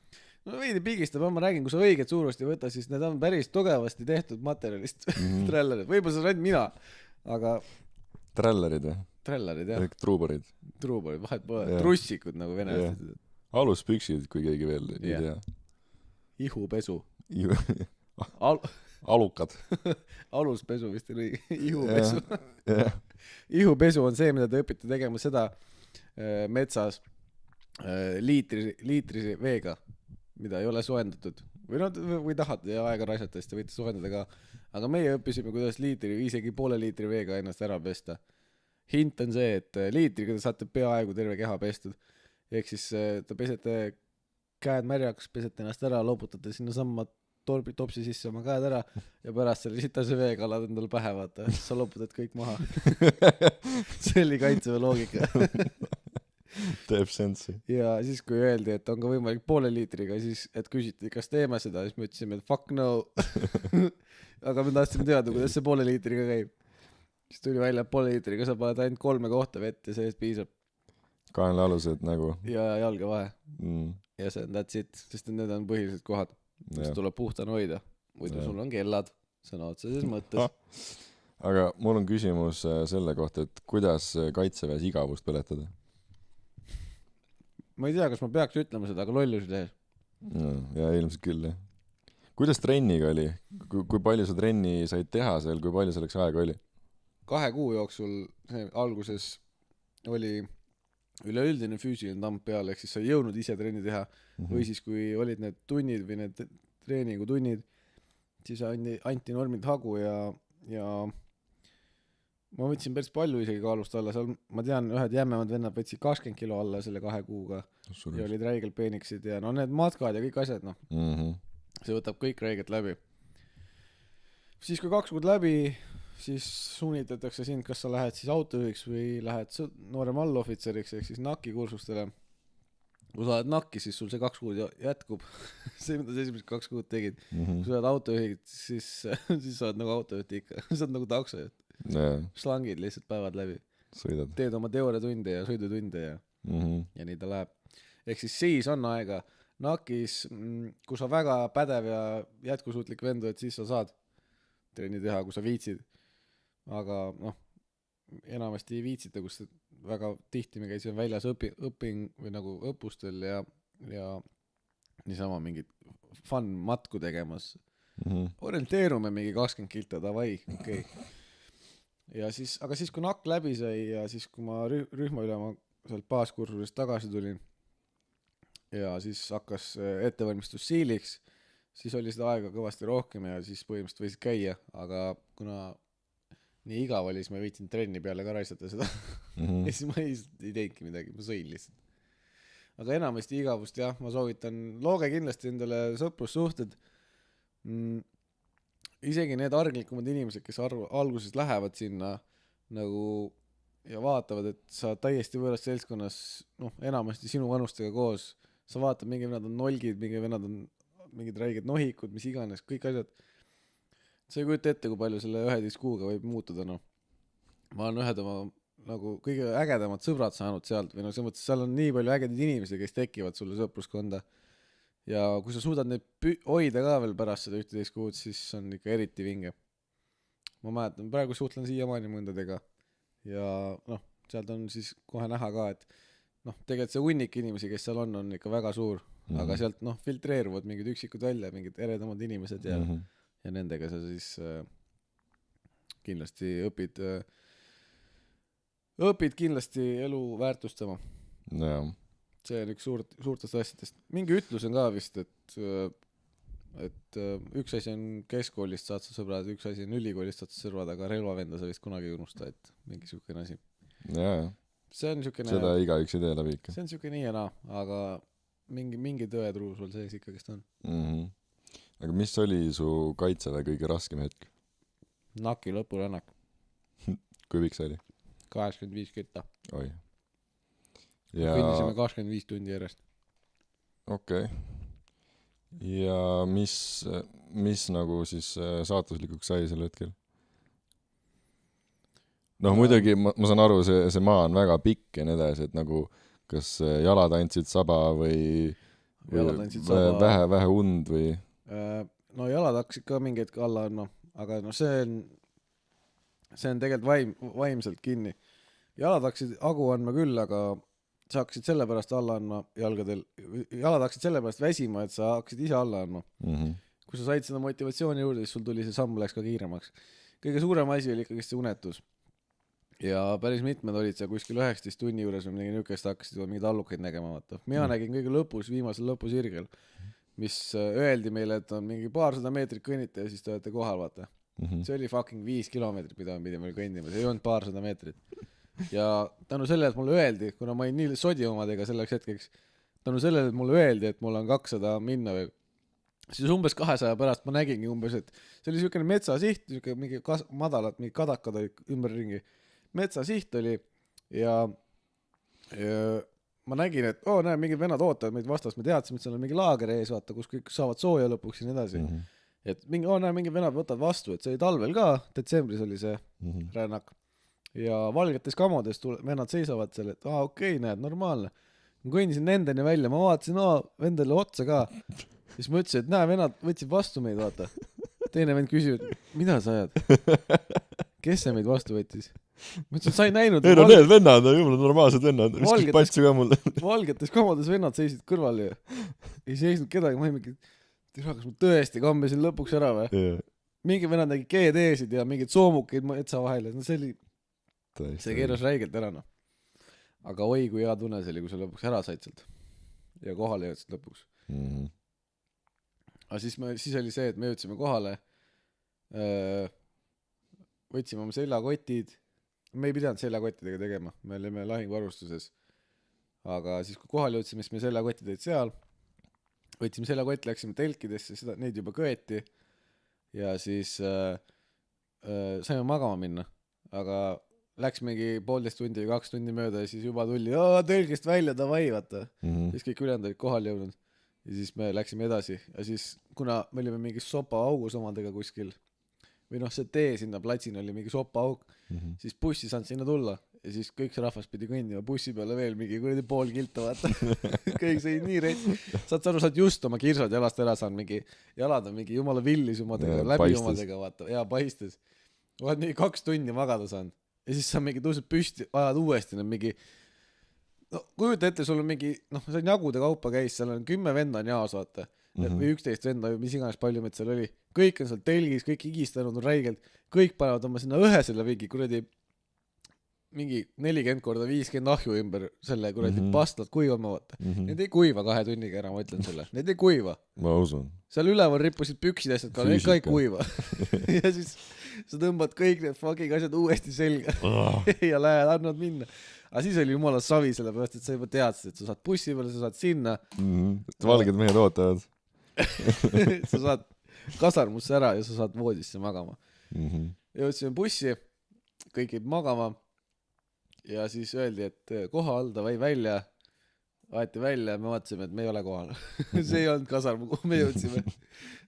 No veidi pigistab, ma räägin, kui sa õiget suuresti võtta, siis need on päris tugevasti tehtud materjalist trällerid. Võib-olla see on mina, aga... Trällerid või? Trällerid, jah. Truuborid. Truuborid, vahet pole. Trussikud nagu venelastid. Aluspüksid, kui keegi veel ei tea. Ihupesu. Alukad. Aluspesu vist oli ihupesu. Ihupesu on see, mida te õpite tegema seda metsas liitri veega, mida ei ole soojendatud. Või tahate ja aega raisata, siis te võite soojendada ka. Aga meie õppisime, kuidas isegi poole liitri veega ennast ära pesta. Hint on see, et liitriga te saate peaaegu terve keha pestud. Ehk siis te pesete käed märjaks, pesete ennast ära, looputate sinna samma topsi sisse oma käed ära ja pärast selle sitase veega alad endale pähe, vaata, sa loputad kõik maha. See oli kaitseväe loogika. teeb sensi. Ja siis kui öeldi, et on ka võimalik poole liitriga, siis et küsiti, kas teeme seda, siis me ütlesime, et fuck no. Aga me tahtsime teada, kuidas see poole liitriga käib. Siis tuli välja, et poole liitriga sa paned ainult 3 kohta vett ja sellest piisab. Kaenlaalused nagu. Ja jalga vahe. Ja see on that's it, sest need on põhilised kohad, mis tuleb puhtana hoida. Muidu sul on kellad, sõna otseses mõttes. Aga mul on küsimus selle kohta, et kuidas kaitseväes igavust põletada? Ma ei tea, kas ma peaks ütlema seda, aga lollusi tehes. Ja ilmselt küll, jah. Kuidas trenniga oli? Kui palju sa trenni said teha seal, kui palju selleks aega oli? 2 kuu jooksul alguses oli üleüldine füüsiline tamp peal, ehk siis sa ei jõudnud ise trenni teha. Või siis, kui olid need tunnid või need treeningutunnid, siis anti normid hagu ja ma võtsin päris palju isegi kaalust alla. Seal, ma tean, ühed jämmemad vennad võtsid 20 kilo alla selle 2 kuuga ja olid räigelt peeniksid ja no need matkad ja kõik asjad, noh. See võtab kõik räigelt läbi. Siis kui 2 kuud läbi, siis suunitatakse sind, kas sa lähed siis autojuhiks või lähed noorem allohvitseriks ehk siis NAK-i kursustele. Kui sa oled NAK-i, siis sul see 2 kuud jätkub. See, mida sa esimesed 2 kuud tegid. Kui sa oled autojuhid, siis sa oled nagu autojuht ikka. Sa oled nagu taksojuht. Slangid lihtsalt päevad läbi. Sõidad. Teed oma teooriatunde ja sõidutunde ja nii ta läheb. Ehk siis on aega. NAK-is, kui sa väga pädev ja jätkusuutlik vendu, et siis sa saad trenni teha, kui sa viitsid. Aga noh, enamasti ei viitsita, kus väga tihti me käisime väljas õping või nagu õppustel ja niisama mingid fun matku tegemas. Orienteerume mingi 20 kilta, davai, okei. Ja siis, aga siis kui NAK läbi sai ja siis kui ma rühmaülema sealt baaskursusest tagasi tulin ja siis hakkas ettevalmistus siiliks, siis oli seda aega kõvasti rohkem ja siis põhimõtteliselt võisid käia, aga kuna nii igav oli, siis ma võitsin trenni peale ka raisata seda. Ja siis ma ei teinudki midagi, ma sõin lihtsalt. Aga enamasti igavust, jah, ma soovitan, looge kindlasti endale sõprussuhted. Isegi need arglikumad inimesed, kes alguses lähevad sinna nagu ja vaatavad, et sa täiesti võõras seltskonnas, noh, enamasti sinu vanustega koos, sa vaatad, mingi vennad on nolgid, mingi vennad on mingid räiged nohikud, mis iganes, kõik asjad. Sa ei kujuta ette, kui palju selle 11 kuuga võib muutuda, noh. Ma olen ühed oma nagu kõige ägedamad sõbrad saanud sealt, või no see mõttes, seal on nii palju ägedid inimesi, kes tekivad sulle sõpruskonda. Ja kui sa suudad neid hoida ka veel pärast seda 11 kuud, siis on ikka eriti vinge. Ma mäletan, praegu suhtlen siiamaani mõndadega ja noh, sealt on siis kohe näha ka, et noh, tegelikult see hunnik inimesi, kes seal on ikka väga suur, aga sealt noh, filtreeruvad mingid üksikud välja, mingid eredamad inimesed ja nendega sa siis kindlasti õpid kindlasti elu väärtustama. Jah. See on üks suurtest asjadest. Mingi ütlus on ka vist, et üks asi on keskkoolist saad sa sõbrad, üks asi on ülikoolist saad sa sõbrad, aga relvavenda sa vist kunagi ei unusta, et mingi siukene asi. Jaa. See on siukene... Seda igaüks ei tee läbi ikka. See on siukene nii ja naa, aga mingi tõetruus sul sees ikkagist on. Aga mis oli su kaitseväe kõige raskem hetk? NAK-i lõpurännak. Kui pikk see oli? 85 kitta. Oi. Ja... Kõndisime 25 tundi järjest. Okei. Ja mis nagu siis saatuslikuks sai sel hetkel? Noh, muidugi ma saan aru, see maa on väga pikk ja nii edasi, et nagu kas jalad andsid saba või vähe und või? No jalad hakkasid ka mingi hetk alla andma, aga no see on tegelikult vaimselt kinni. Jalad hakkasid hagu andma küll, aga sa hakkasid selle pärast alla andma jalgadel. Jalad hakkasid selle pärast väsima, et sa hakkasid ise alla andma. Kui sa said seda motivatsiooni juurde, siis sul tuli see samm läks ka kiiremaks. Kõige suurem asi oli ikkagi see unetus. Ja päris mitmed olid seal kuskil 19 tunni juures või mingi nükest hakkasid mingid allukaid nägema. Vaata. Mina nägin kõige lõpus, viimasel lõpusirgel, mis öeldi meile, et on mingi paarsada meetrit kõnnita ja siis te olete kohal, vaata. See oli fucking 5 kilomeetrit, mida me pidime kõndima, see ei olnud paarsada meetrit. Ja tänu sellele, et mulle öeldi, kuna ma olin nii sodi omadega selleks hetkeks, tänu sellele, et mulle öeldi, et mul on 200 minna veel, siis umbes 200 pärast ma nägingi umbes, et see oli siukene metsasiht, siuke mingi madalad, mingi kadakad olid ümberringi. Metsasiht oli ja ma nägin, et näe, mingid vennad ootavad meid vastas, me teadsime, et seal on mingi laager ees, vaata, kus kõik saavad sooja lõpuks ja nii edasi. Et näe, mingid vennad võtavad vastu, et see oli talvel ka, detsembris oli see rännak. Ja valgetes kamodes vennad seisavad seal, et okei, näed, normaalne. Ma kõndisin nendeni välja, ma vaatasin, vendele otsa ka. Siis ma ütlesin, et näe, vennad võtsid vastu meid, vaata. Teine vend küsib, mida sa ajad? Kes see meid vastu võttis? Ma ütlesin, sa ei näinud. Ei, need vennad on jumala normaalsed vennad. Viskis patsi ka mulle. Valgetes kamodes vennad seisid kõrval ja ei seisnud kedagi. Ma ei mingi, kas ma tõesti kambesin lõpuks ära või? Yeah. Mingi vennad nägi GD-sid ja mingid soomukeid metsa vahele. No see keeras räigelt ära, noh. Aga oi, kui hea tunne see oli, kui sa lõpuks ära said sealt. Ja kohale jõudsid lõpuks. Aga siis oli see, et me jõudsime kohale, võtsime oma seljakotid, me ei pidanud seljakottidega tegema, me olime lahinguvarustuses, aga siis kui kohale jõudsime, siis me seljakotid olid seal, võtsime seljakott, läksime telkidesse, neid juba köeti ja siis saime magama minna, aga läks mingi 1,5 tundi või 2 tundi mööda ja siis juba tuli, telgist välja, davai, vaata. Siis kõik ülejäänud olid kohale jõudnud. Ja siis me läksime edasi. Ja siis, kuna me olime mingi sopa augus omadega kuskil, või see tee sinna platsin oli mingi sopa auk, siis bussi saanud sinna tulla. Ja siis kõik see rahvas pidi kõndima bussi peale veel mingi kuradi pool kilta, vaata. Kõik see nii reits. Saad just oma kirsad jalast ära saanud, mingi jalad on mingi jumala villis omadega, läbi paistes. Omadega, vaata. Ja paistes. Oled mingi 2 tundi magada saanud. Ja siis sa mingi tõused püsti, ajad uuesti mingi, kujuta ette, sul on mingi, see on jagude kaupa käis, seal on 10 venda on jaos, vaata, või 11 venda, mis iganes palju meid seal oli, kõik on seal telgis, kõik higistanud on räigelt, kõik panevad oma sinna õhesele mingi kuradi, mingi 40x50 ahju ümber selle kuradi pastlat kuivama, vaata. Need ei kuiva 2 tunniga ära, ma ütlen sulle, need ei kuiva. Ma usun. Seal üleval rippusid püksid asjad ka, need ka ei kuiva. Ja siis sa tõmbad kõik need fucking asjad uuesti selga ja lähed, annad minna. Aga siis oli jumala savi selle pärast, et sa juba teadsid, et sa saad bussi peale, sa saad sinna. Valged mehed ootavad. Sa saad kasarmusse ära ja sa saad voodisse magama. Jõudsime bussi, kõik jäid magama ja siis öeldi, et koha all davai välja, aeti välja ja me vaatasime, et me ei ole kohal. See ei olnud kasarmu, kuhu me jõudsime.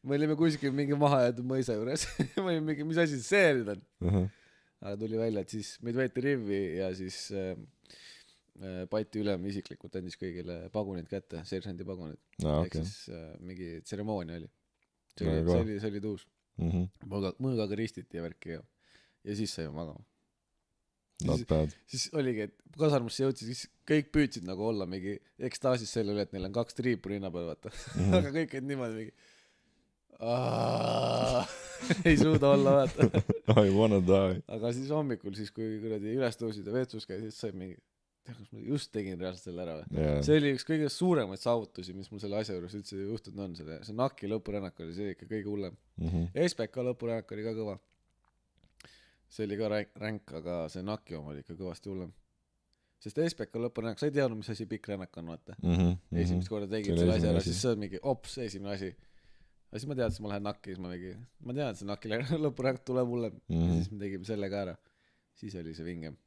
Me olime kuskil mingi mahajäetud mõisa juures. Me olime mingi, mis asi see nüüd on? Aga tuli välja, et siis meid võeti rivvi ja siis Pati ülem isiklikult andis kõigile pagunid kätte, seersandi pagunid. Ehk siis mingi tseremoonia oli. See oli tuus. Mõõgaga ristiti ja värki ja siis saime magama. Siis oligi, et kasarmusse jõudsid, siis kõik püüdsid nagu olla mingi ekstaasis selle üle, et neil on 2 triipu rinna peal, vaata. Aga kõik et niimoodi mingi ei suuda olla, vaata. I wanna die. Aga siis hommikul, siis kui kuradi üles tõusid ja vetsus käis, siis sai mingi, kas ma just tegin reaalselt selle ära või? Yeah. See oli üks kõige suuremaid saavutusi, mis mul selle asja juures üldse juhtunud on. See Naki lõpurännak oli see ikka kõige hullem. SPK lõpurännak oli ka kõva. See oli ka ränk, aga see Naki oma oli ikka kõvasti hullem. Sest SPK lõpurännak, sa ei teadnud, mis asi pikk rännak on, vaata. Esimest korda tegid selle asja ära, siis see on mingi esimene asi. Ja siis ma teadsin, et ma lähen Nakki, siis ma tean, et see Nakki lõpurännak tuleb hullem. Ja siis me tegime selle ka ära. Siis oli see vingem.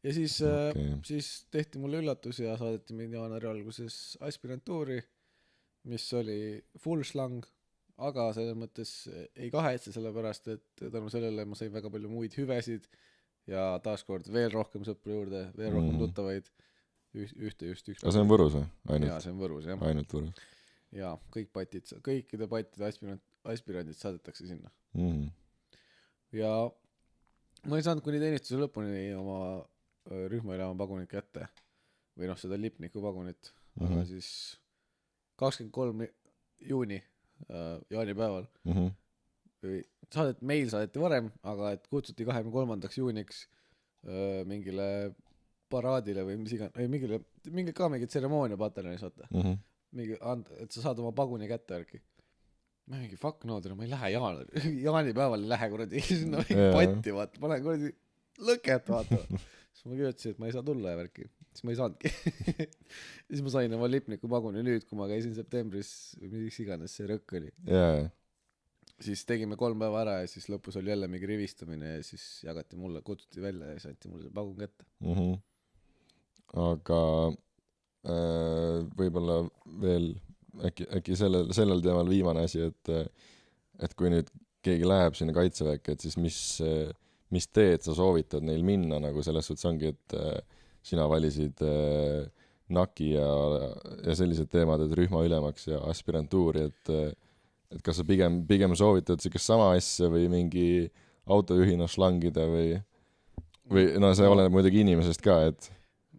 Ja siis tehti mulle üllatus ja saadeti mind jaanuari alguses aspirantuuri, mis oli full slang, aga selles mõttes ei kahetse selle pärast, et tänu sellele ma sain väga palju muid hüvesid ja taaskord veel rohkem sõpru juurde, veel rohkem tuttavaid, ühte. Aga see on Võrus või? Jaa, see on Võrus, jah. Ainult Võrus. Jaa, kõikide patide aspirandid saadetakse sinna. Ja ma ei saanud kuni teenistuse lõpuni oma rühmaülema pagunit kätte või seda lipniku pagunit, aga siis 23 juuni jaanipäeval meil saadeti varem, aga et kutsuti 23. juuniks mingile paraadile või mis igan, mingi tseremoonia pataljonis, vaata. Et sa saad oma paguni kätte värki. Ma mingi fuck no, ma ei lähe jaanipäeval ei lähe kuradi sinna patti, vaata, panen kuradi lõket, vaata. Siis ma kirjutasin, et ma ei saa tulla ja värki. siis ma ei saanudki siis ma sain oma lipnikupaguni nüüd, kui ma käisin septembris või mis iganes see rõkk oli. Siis tegime 3 päeva ära ja siis lõpus oli jälle mingi rivistamine ja siis jagati mulle, kutsuti välja ja siis anti mulle see pagun kätte. Aga võib-olla veel äkki sellel teemal viimane asi, et kui nüüd keegi läheb sinna kaitseväkke, et siis mis teed sa soovitad neil minna, nagu selles suhtes ongi, et sina valisid NAK-i ja sellised teemad, et rühmaülemaks ja aspirantuuri, et kas sa pigem soovitad siukest sama asja või mingi autojuhina slangida või no see oleneb muidugi inimesest ka, et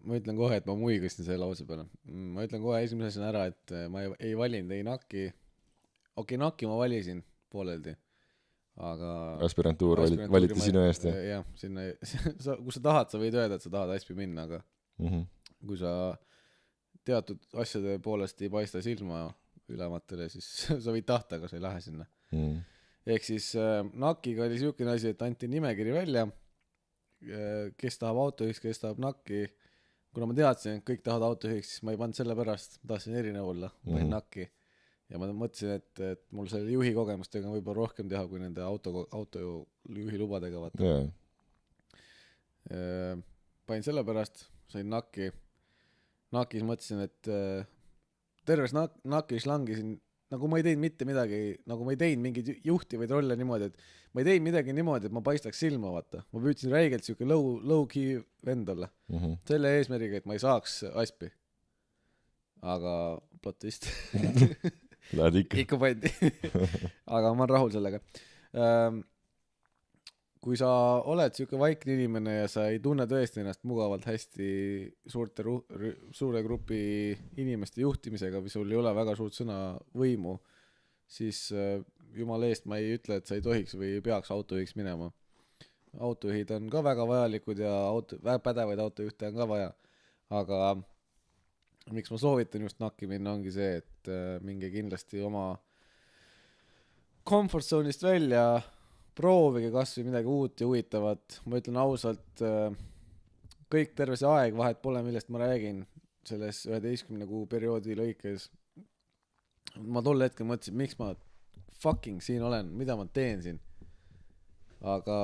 ma ütlen kohe, et ma muigasin selle lause peale. Ma ütlen kohe esimesena ära, et ma ei valinud ei NAK-i. Okei, NAK-i ma valisin pooleldi, aga aspirantuur valiti sinu eest. Jah, sinna, kui sa tahad, sa võid öelda, et sa tahad ASP-i minna, aga kui sa teatud asjade poolest ei paista silma ülematele, siis sa võid tahta, aga sa ei lähe sinna. Ehk siis NAK-iga oli siukene asi, et anti nimekiri välja, kes tahab autojuhiks, kes tahab NAK-i. Kuna ma teadsin, et kõik tahavad autojuhiks, siis ma ei pannud selle pärast, ma tahtsin erinev olla, panin NAK-i. Ja ma mõtlesin, et mul selle juhi kogemustega on võib-olla rohkem teha kui nende autojuhi lubadega. Panin selle pärast, sain NAK-i. NAK-is mõtlesin, et terves NAK-is langisin, nagu ma ei teinud mitte midagi, nagu ma ei teinud mingeid juhtivaid rolle niimoodi, et ma ei teinud midagi niimoodi, et ma paistaks silma, vaata. Ma püüdsin räigelt siuke low-key vend olla. Selle eesmärgiga, et ma ei saaks ASP-i. Aga plot twist. Ikka pandi. Aga ma olen rahul sellega. Kui sa oled siuke vaikne inimene ja sa ei tunne tõesti ennast mugavalt hästi suure grupi inimeste juhtimisega või sul ei ole väga suurt sõnavõimu, siis jumala eest ma ei ütle, et sa ei tohiks või ei peaks autojuhiks minema. Autojuhid on ka väga vajalikud ja väga pädevaid autojuhte on ka vaja. Aga miks ma soovitan just NAK-i minna ongi see, et minge kindlasti oma comfort zone'ist välja, proovige kas või midagi uut ja huvitavat. Ma ütlen ausalt, kõik terve see aeg, vahet pole, millest ma räägin selles 11 kuu perioodi lõikes. Ma tol hetkel mõtlesin, miks ma fucking siin olen, mida ma teen siin. Aga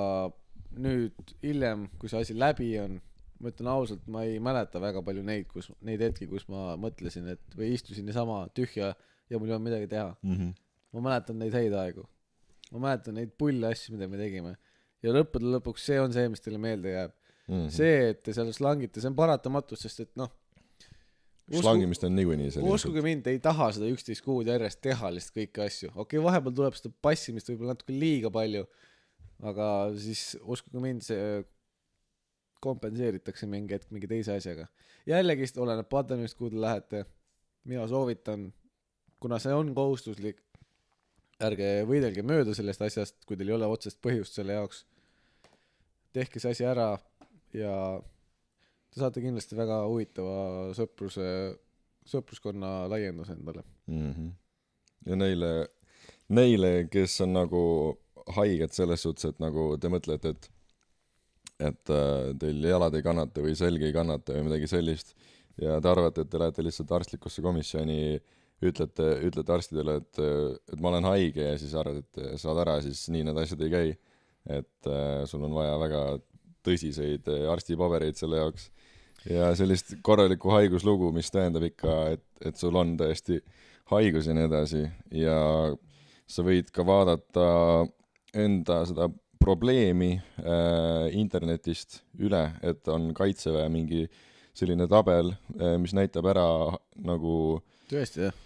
nüüd hiljem, kui see asi läbi on, ma ütlen ausalt, ma ei mäleta väga palju neid hetki, kus ma mõtlesin, et või istusin niisama tühja ja mul ei olnud midagi teha. Ma mäletan neid häid aegu. Ma mäletan neid pulle asju, mida me tegime. Ja lõpuks see on see, mis teile meelde jääb. See, et te seal slangite, see on paratamatus, sest et slangimist on niikuinii selline. Uskuge mind, ei taha seda 11 kuud järjest teha lihtsalt kõiki asju. Okei, vahepeal tuleb seda passimist võib-olla natuke liiga palju, aga siis uskuge mind, see kompenseeritakse mingi hetk mingi teise asjaga. Jällegist oleneb patanist, kuhu te lähete. Mina soovitan, kuna see on kohustuslik, ärge võidelge mööda sellest asjast, kui teil ei ole otsest põhjust selle jaoks. Tehke see asi ära ja te saate kindlasti väga huvitava sõpruskonna laienduse endale. Ja neile, kes on nagu haiged selles suhtes, et nagu te mõtlete, et teil jalad ei kannata või selg ei kannata või midagi sellist ja te arvate, et te lähete lihtsalt arstlikusse komisjoni, ütlete arstidele, et ma olen haige ja siis arvad, et saad ära, siis nii need asjad ei käi. Et sul on vaja väga tõsiseid arstipabereid selle jaoks ja sellist korralikku haiguslugu, mis tähendab ikka, et sul on tõesti haigus ja nii edasi ja sa võid ka vaadata enda seda probleemi internetist üle, et on Kaitseväe mingi selline tabel, mis näitab ära nagu tõesti, jah.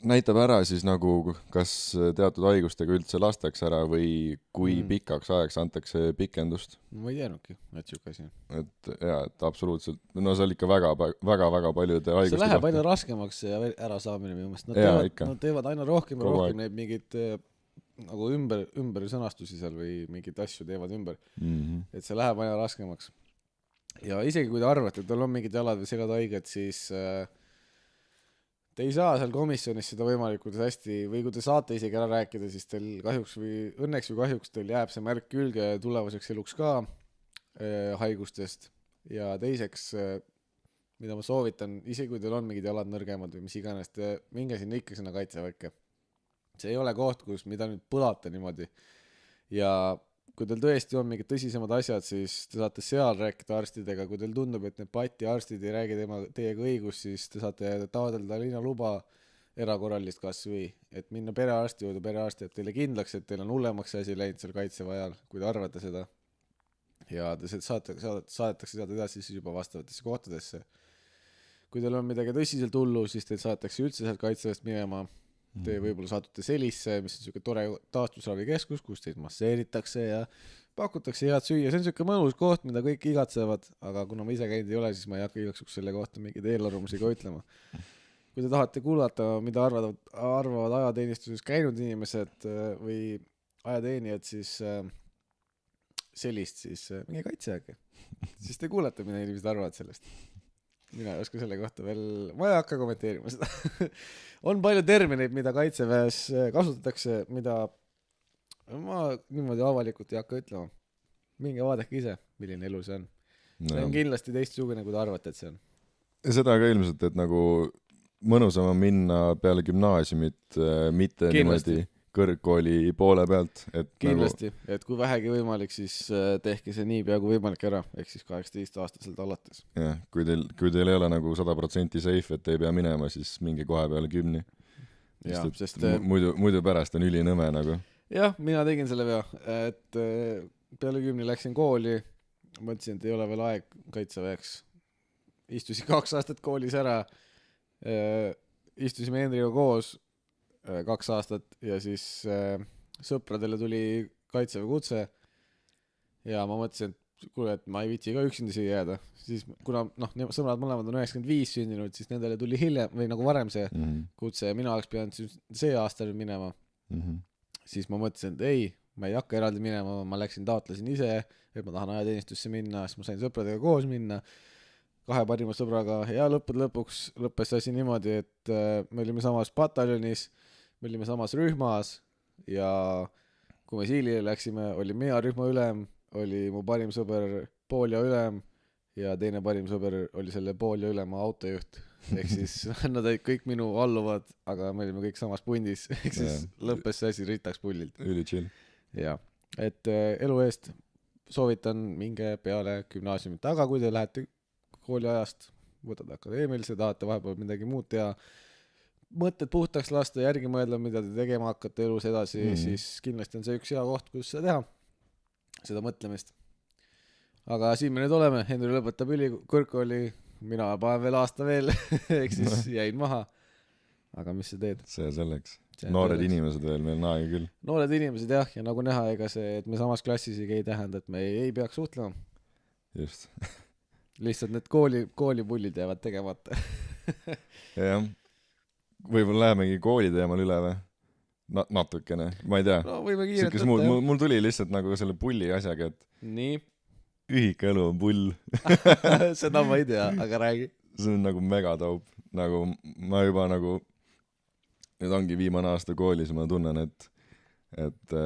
Näitab ära siis nagu, kas teatud haigustega üldse lastakse ära või kui pikaks ajaks antakse pikendust. Ma ei teadnudki, et siuke asi. Et absoluutselt. No see oli ikka väga paljude haiguste. See läheb aina raskemaks ära saamine minu meelest. Nad teevad aina rohkem neid mingid nagu ümber sõnastusi seal või mingid asju teevad ümber. Et see läheb aina raskemaks. Ja isegi kui te arvate, et teil on mingid jalad või segad haiged, siis te ei saa seal komisjonis seda võimalikult hästi või kui te saate isegi ära rääkida, siis teil kahjuks või õnneks või kahjuks teil jääb see märk külge tulevaseks eluks ka haigustest. ja teiseks mida ma soovitan, isegi kui teil on mingid jalad nõrgemad või mis iganes, minge sinna ikka sinna kaitseväkke. See ei ole koht, kus mida nüüd põlata niimoodi. Ja kui teil tõesti on mingid tõsisemad asjad, siis te saate seal rääkida arstidega. Kui teil tundub, et need pati arstid ei räägi teiega õigus, siis te saate taotleda linnaluba erakorralist kas või, et minna perearsti juurde, perearst teeb teile kindlaks, et teil on hullemaks asi läinud seal kaitseväe ajal, kui te arvate seda. Ja te saadetakse sealt edasi siis juba vastavatesse kohtadesse. Kui teil on midagi tõsiselt hullu, siis teil saadetakse üldse sealt kaitseväest minema. Te võib-olla saatute Selisse, mis on selline tore taastusravikeskus, kus teid masseeritakse ja pakutakse head süüa. See on selline mõnus koht, mida kõik igatsevad, aga kuna ma ise käinud ei ole, siis ma ei hakka igaksuks selle kohta mingeid eelarvamusi ka ütlema. Kui te tahate kuulata, mida arvavad ajateenistuses käinud inimesed või ajateenijad, siis sellist, siis minge kaitseväkke. Siis te kuulete, mida inimesed arvavad sellest. Mina ei oska selle kohta veel, ma ei hakka kommenteerima seda. On palju termineid, mida kaitseväes kasutatakse, mida ma niimoodi avalikult ei hakka ütlema. Minge vaadake ise, milline elu see on. See on kindlasti teistsugune, kui te arvate, et see on. Ja seda ka ilmselt, et nagu mõnusam on minna peale gümnaasiumit, mitte kindlasti niimoodi kõrgkooli poole pealt. Et kindlasti, nagu... et kui vähegi võimalik, siis tehke see nii pea kui võimalik ära, ehk siis 18-aastaselt alates. Jah, kui teil ei ole nagu 100% safe, et ei pea minema, siis minge kohe peale 10. Ja, sest muidu pärast on ülinõme nagu. Jah, mina tegin selle pea, et peale 10 läksin kooli, mõtlesin, et ei ole veel aeg kaitseväeks. Istusin 2 aastat koolis ära, istusime Hendriga koos 2 aastat ja siis sõpradele tuli kaitseväe kutse ja ma mõtlesin, et kuule, et ma ei viitsi ka üksinda siia jääda. Siis kuna sõbrad mõlemad on 95 sündinud, siis nendele tuli hiljem või nagu varem see kutse ja mina oleks pidanud see aasta nüüd minema. Siis ma mõtlesin, et ei, ma ei hakka eraldi minema, ma taotlesin ise, et ma tahan ajateenistusse minna, siis ma sain sõpradega koos minna 2 parima sõbraga ja lõpuks lõppes asi niimoodi, et me olime samas pataljonis, me olime samas rühmas ja kui me Siilile läksime, oli mina rühma ülem, oli mu parim sõber Poolja ülem ja teine parim sõber oli selle Poolja ülema autojuht. Ehk siis nad olid kõik minu alluvad, aga me olime kõik samas pundis. Ehk siis lõppes see asi ritaks pullilt. Üli chill. Ja, et elu eest soovitan minge peale gümnaasiumit, aga kui te lähete kooliajast, võtad akadeemilise, tahate vahepeal midagi muud teha, mõtted puhtaks lasta, järgi mõelda, mida te tegema hakkate elus edasi, siis kindlasti on see üks hea koht, kus seda teha, seda mõtlemist. Aga siin me nüüd oleme, Henry lõpetab kõrgkooli, mina panen veel aasta veel, ehk siis jäin maha. Aga mis sa teed? See selleks. Noored inimesed veel, meil naagi küll. Noored inimesed jah, ja nagu näha, ega see, et me samas klassis ei tähenda, et me ei peaks suhtlema. Just. Lihtsalt need koolipullid jäävad tegemata. Jah. Võib-olla lähemegi kooli teemal üle või? Natukene, ma ei tea. No võime kiiret võtta, mul tuli lihtsalt nagu selle pulli asjaga, et nii. Ühikaelu on pull. Seda ma ei tea, aga räägi. See on nagu mega taup. Nagu ma juba nagu nüüd ongi viimane aasta koolis ja ma tunnen, et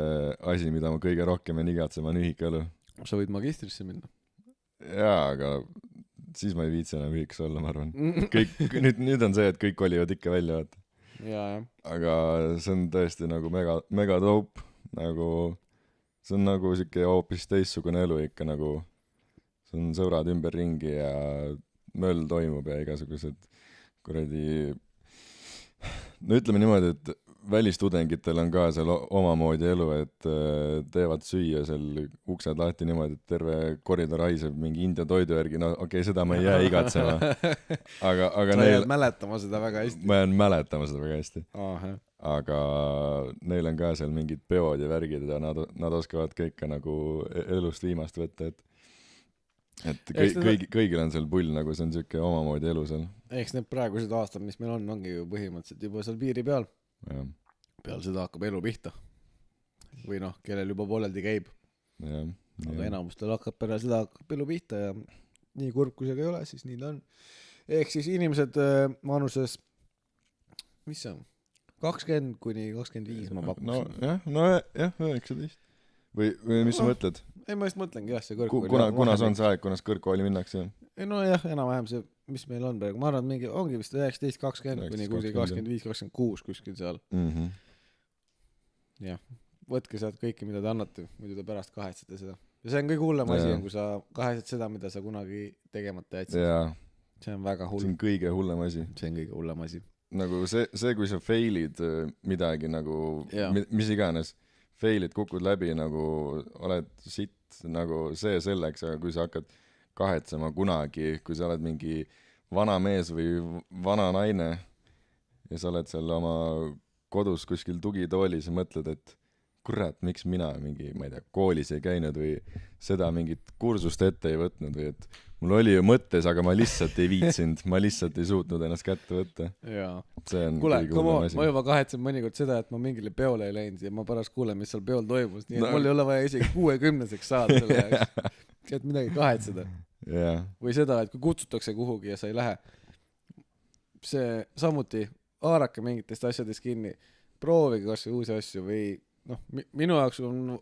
asi, mida ma kõige rohkem igatsema on ühikaelu. Sa võid magistrisse minna. Jaa, aga siis ma ei viitsi enam ühikas olla, ma arvan. Nüüd on see, et kõik kolivad ikka välja, vaata. Ja. Aga see on tõesti nagu mega taup. Nagu, see on nagu siuke hoopis teissugune elu ikka nagu. See on sõbrad ümber ringi ja möll toimub ja igasugused kuradi... No ütleme niimoodi, et välistudengitel on ka seal omamoodi elu, et teevad süüa seal uksed lahti niimoodi, et terve koridor haiseb mingi India toidu järgi. No okei, seda ma ei jää igatsema. Aga sa jääd mäletama seda väga hästi. Ma jään mäletama seda väga hästi. Aha. Aga neil on ka seal mingid peod ja värgid ja nad oskavad kõike nagu elust viimast võtta, et kõigil on seal pull, nagu see on siuke omamoodi elu seal. Eks need praegused aastad, mis meil ongi ju põhimõtteliselt juba seal piiri peal. Ja. Peal seda hakkab elu pihta. Või kellel juba pooleldi käib. Ja. Aga enamustel hakkab peale seda elu pihta ja nii kurb kui see ka ei ole, siis nii ta on. Ehk siis inimesed vanuses, mis see on? 20 kuni 25 ma pakkusin. No jah, 19. Või mis sa mõtled? ei ma just mõtlengi jah, see kuna see on see aeg, kunas kõrgkooli minnakse? no jah, enam-vähem see, mis meil on praegu, ma arvan, et mingi ongi vist 19-20 kuni 25-26 kuskil seal. Jah, võtke sealt kõike, mida te annate, muidu te pärast kahetsete seda. Ja see on kõige hullem asi, kui sa kahetsed seda, mida sa kunagi tegemata jätsid. See on väga hull. See on kõige hullem asi. See on kõige hullem asi. Nagu see kui sa failid midagi nagu, mis iganes, failid, kukud läbi, nagu oled sitt, nagu see selleks, aga kui sa hakkad kahetsema kunagi, kui sa oled mingi vana mees või vana naine ja sa oled seal oma kodus kuskil tugitoolis ja mõtled, et kurat, miks mina mingi, ma ei tea, koolis ei käinud või seda mingit kursust ette ei võtnud või et mul oli ju mõttes, aga ma lihtsalt ei viitsinud, ma lihtsalt ei suutnud ennast kätte võtta. See on kuule, ma juba kahetsen mõnikord seda, et ma mingile peole ei läinud ja ma pärast kuulen, mis seal peol toimus, nii et mul ei ole vaja isegi 60-seks saada selle jaoks, et midagi kahetseda. Või seda, et kui kutsutakse kuhugi ja sa ei lähe, see samuti haarake mingitest asjadest kinni, proovige kas või uusi asju või minu jaoks on,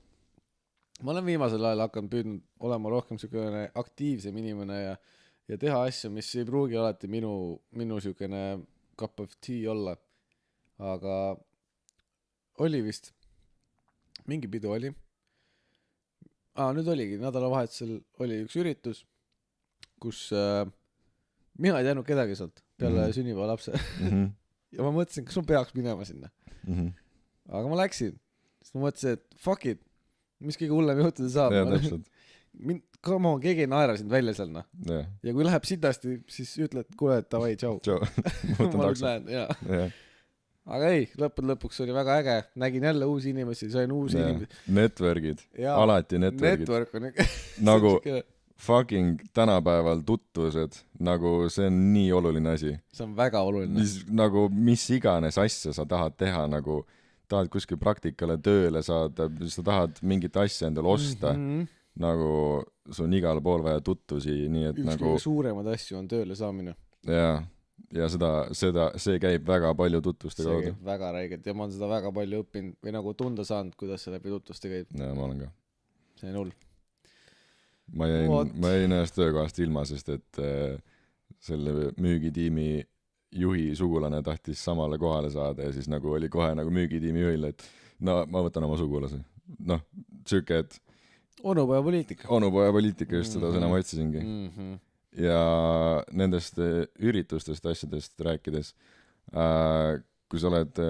ma olen viimasel ajal hakanud püüdnud olema rohkem selline aktiivsem inimene ja teha asju, mis ei pruugi alati minu selline cup of tea olla, aga oli vist mingi pidu oli nüüd oligi, nädalavahetusel oli üks üritus, kus mina ei teadnud kedagi sealt peale sünnipäeva lapse ja ma mõtlesin, kas ma peaks minema sinna aga ma läksin, sest ma mõtlesin, et fuck it, mis kõige hullem juhtuda saab. Come on, keegi ei naera sind välja seal, ja kui läheb sitasti, siis ütled, kuule, et davai, tšau. Ma nüüd lähen, aga ei, lõpuks oli väga äge, nägin jälle uusi inimesi, sain uusi inimesi. Networkid, alati networkid. Network on nagu fucking tänapäeval tutvused, nagu see on nii oluline asi. See on väga oluline. Nagu mis iganes asja sa tahad teha, nagu tahad kuskil praktikale tööle saada, sa tahad mingit asja endale osta, nagu sul on igal pool vaja tutvusi, nii et üks nagu suuremad asju on tööle saamine. Ja see käib väga palju tutvuste kaudu. See käib väga räigelt ja ma olen seda väga palju õppinud või nagu tunda saanud, kuidas see läbi tutvuste käib. Ja ma olen ka. See on hull. Ma jäin ühest töökohast ilma, sest et selle müügitiimi juhi sugulane tahtis samale kohale saada ja siis nagu oli kohe nagu müügitiimi juhile, et no ma võtan oma sugulase. Siuke, et onupoja poliitika, just seda sõna ma otsisingi. Ja nendest üritustest asjadest rääkides, kui sa oled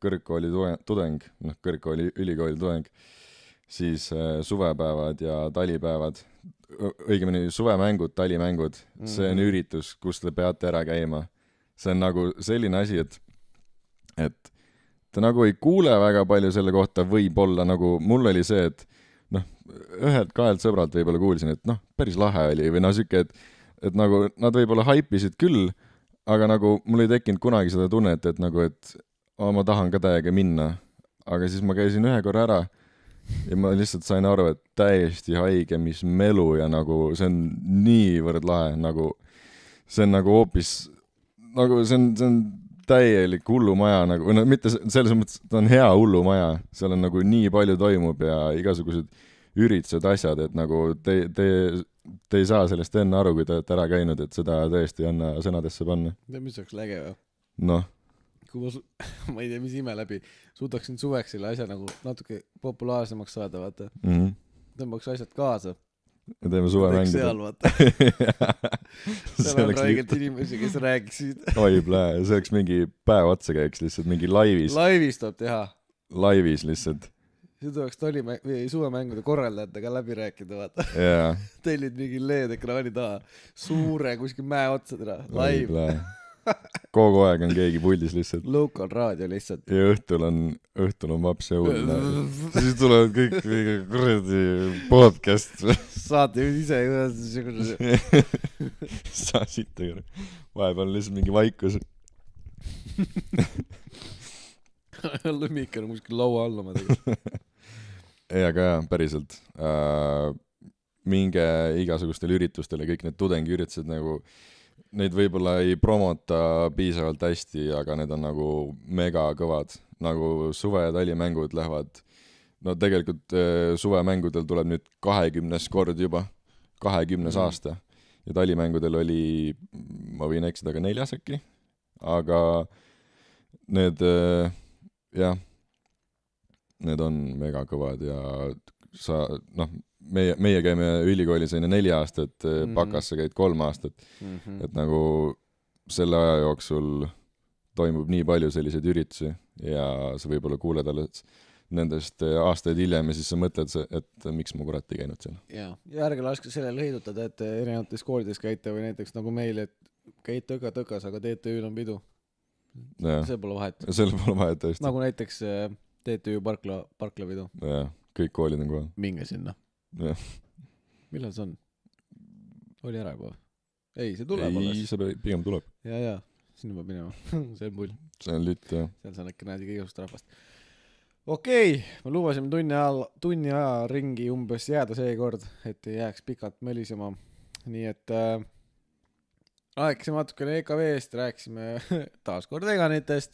kõrgkooli tudeng, kõrgkooli ülikooli tudeng, siis suvepäevad ja talipäevad, õigemini suvemängud, talimängud, see on üritus, kus te peate ära käima. See on nagu selline asi, et ta nagu ei kuule väga palju selle kohta, võib-olla nagu mul oli see, et ühelt-kahelt sõbralt võib-olla kuulsin, et päris lahe oli või siuke, et nagu nad võib-olla haipisid küll, aga nagu mul ei tekkinud kunagi seda tunnet, et nagu, et ma tahan ka täiega minna, aga siis ma käisin ühe korra ära ja ma lihtsalt sain aru, et täiesti haige, mis melu ja nagu see on niivõrd lahe, nagu see on nagu hoopis nagu see on täielik hullumaja nagu, või mitte selles mõttes, ta on hea hullumaja, seal on nagu nii palju toimub ja igasugused üritused asjad, et nagu te ei saa sellest enne aru, kui te olete ära käinud, et seda tõesti ei anna sõnadesse panna. Mis oleks läge või? Kui ma ei tea, mis ime läbi suudaksin suveks selle asja nagu natuke populaarsemaks saada, vaata. Tõmbaks asjad kaasa. Ja teeme suve mängida. Seal, vaata. Seal on räigelt inimesi, kes räägiksid. Oi plää, see oleks mingi päev otsa käiks lihtsalt, mingi laivis. Laivis tuleb teha. Laivis lihtsalt. See tuleks suvemängude korraldajatega läbi rääkida, vaata. Tellid mingi LED-ekraani taha. Suure kuskil mäe otsadena. Live. Kogu aeg on keegi puldis lihtsalt. Local raadio lihtsalt. Ja õhtul on vaps ja õul. Siis tulevad kõik kuradi podcast. Saate ise. Saa sitta. Vahepeal lihtsalt mingi vaikus. Lõmmikene muskil laua alla ma tegin. Ei, aga jah, päriselt. Minge igasugustele üritustele, kõik need tudengiüritused nagu neid võib-olla ei promota piisavalt hästi, aga need on nagu mega kõvad. Nagu suve- ja talimängud lähevad no tegelikult suvemängudel tuleb nüüd 20. kord juba, 20. aasta ja talimängudel oli, ma võin eksida, aga 4 äkki, aga need jah, need on mega kõvad ja sa, noh, meie käime ülikoolis 4 aastat, bakasse käid 3 aastat, et nagu selle aja jooksul toimub nii palju selliseid üritusi ja sa võib-olla kuuled alles nendest aastaid hiljem ja siis sa mõtled, et miks ma kurat ei käinud seal. Ja ärge laske sellele heidutada, et erinevates koolides käite või näiteks nagu meil, et käid tõkas, aga TTÜ-l on pidu. See pole vahet. Selle pole vahet tõesti. Nagu näiteks TTÜ parkla pidu. Ja, kõik koolid on kohal. Minge sinna. Millal see on? Oli ära juba? Ei, see tuleb alles. Ei, see pigem tuleb. Ja, sinna peab minema. See on pull. See on lütt, jah. Seal sa näkki näed igasugust rahvast. Okei, me lubasime tunni aja ringi umbes jääda seekord, et ei jääks pikalt mölisema. Nii et rääkisime natukene EKV-st, rääkisime taas kord veganitest.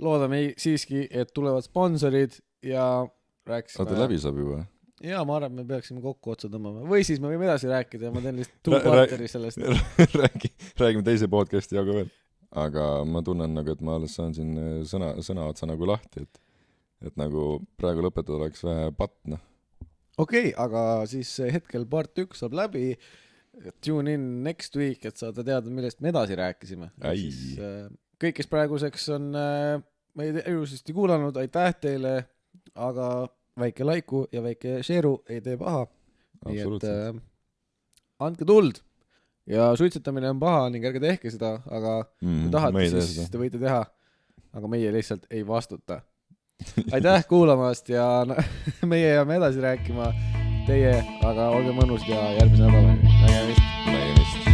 Loodame siiski, et tulevad sponsorid ja rääkisime... Oota, läbi saab juba? Jaa, ma arvan, me peaksime kokku otsa tõmbama. Või siis me võime edasi rääkida ja ma teen lihtsalt two-parteri sellest. Räägime teise podcasti jagu veel. Aga ma tunnen nagu, et ma alles saan siin sõna otsa nagu lahti, et nagu praegu lõpetada oleks vähe patna. Okei, aga siis hetkel part 1 saab läbi. Tune in next week, et saada teada, millest me edasi rääkisime. Siis, kõik, kes praeguseks on meid elusasti kuulanud, aitäh teile, aga väike laiku ja väike share'u ei tee paha. Nii et andke tuld. Ja suitsetamine on paha ning ärge tehke seda, aga kui tahate, siis te võite teha. Aga meie lihtsalt ei vastuta. Aitäh kuulamast ja meie jääme edasi rääkima teie, aga olge mõnus ja järgmise nädalani. Nägemist.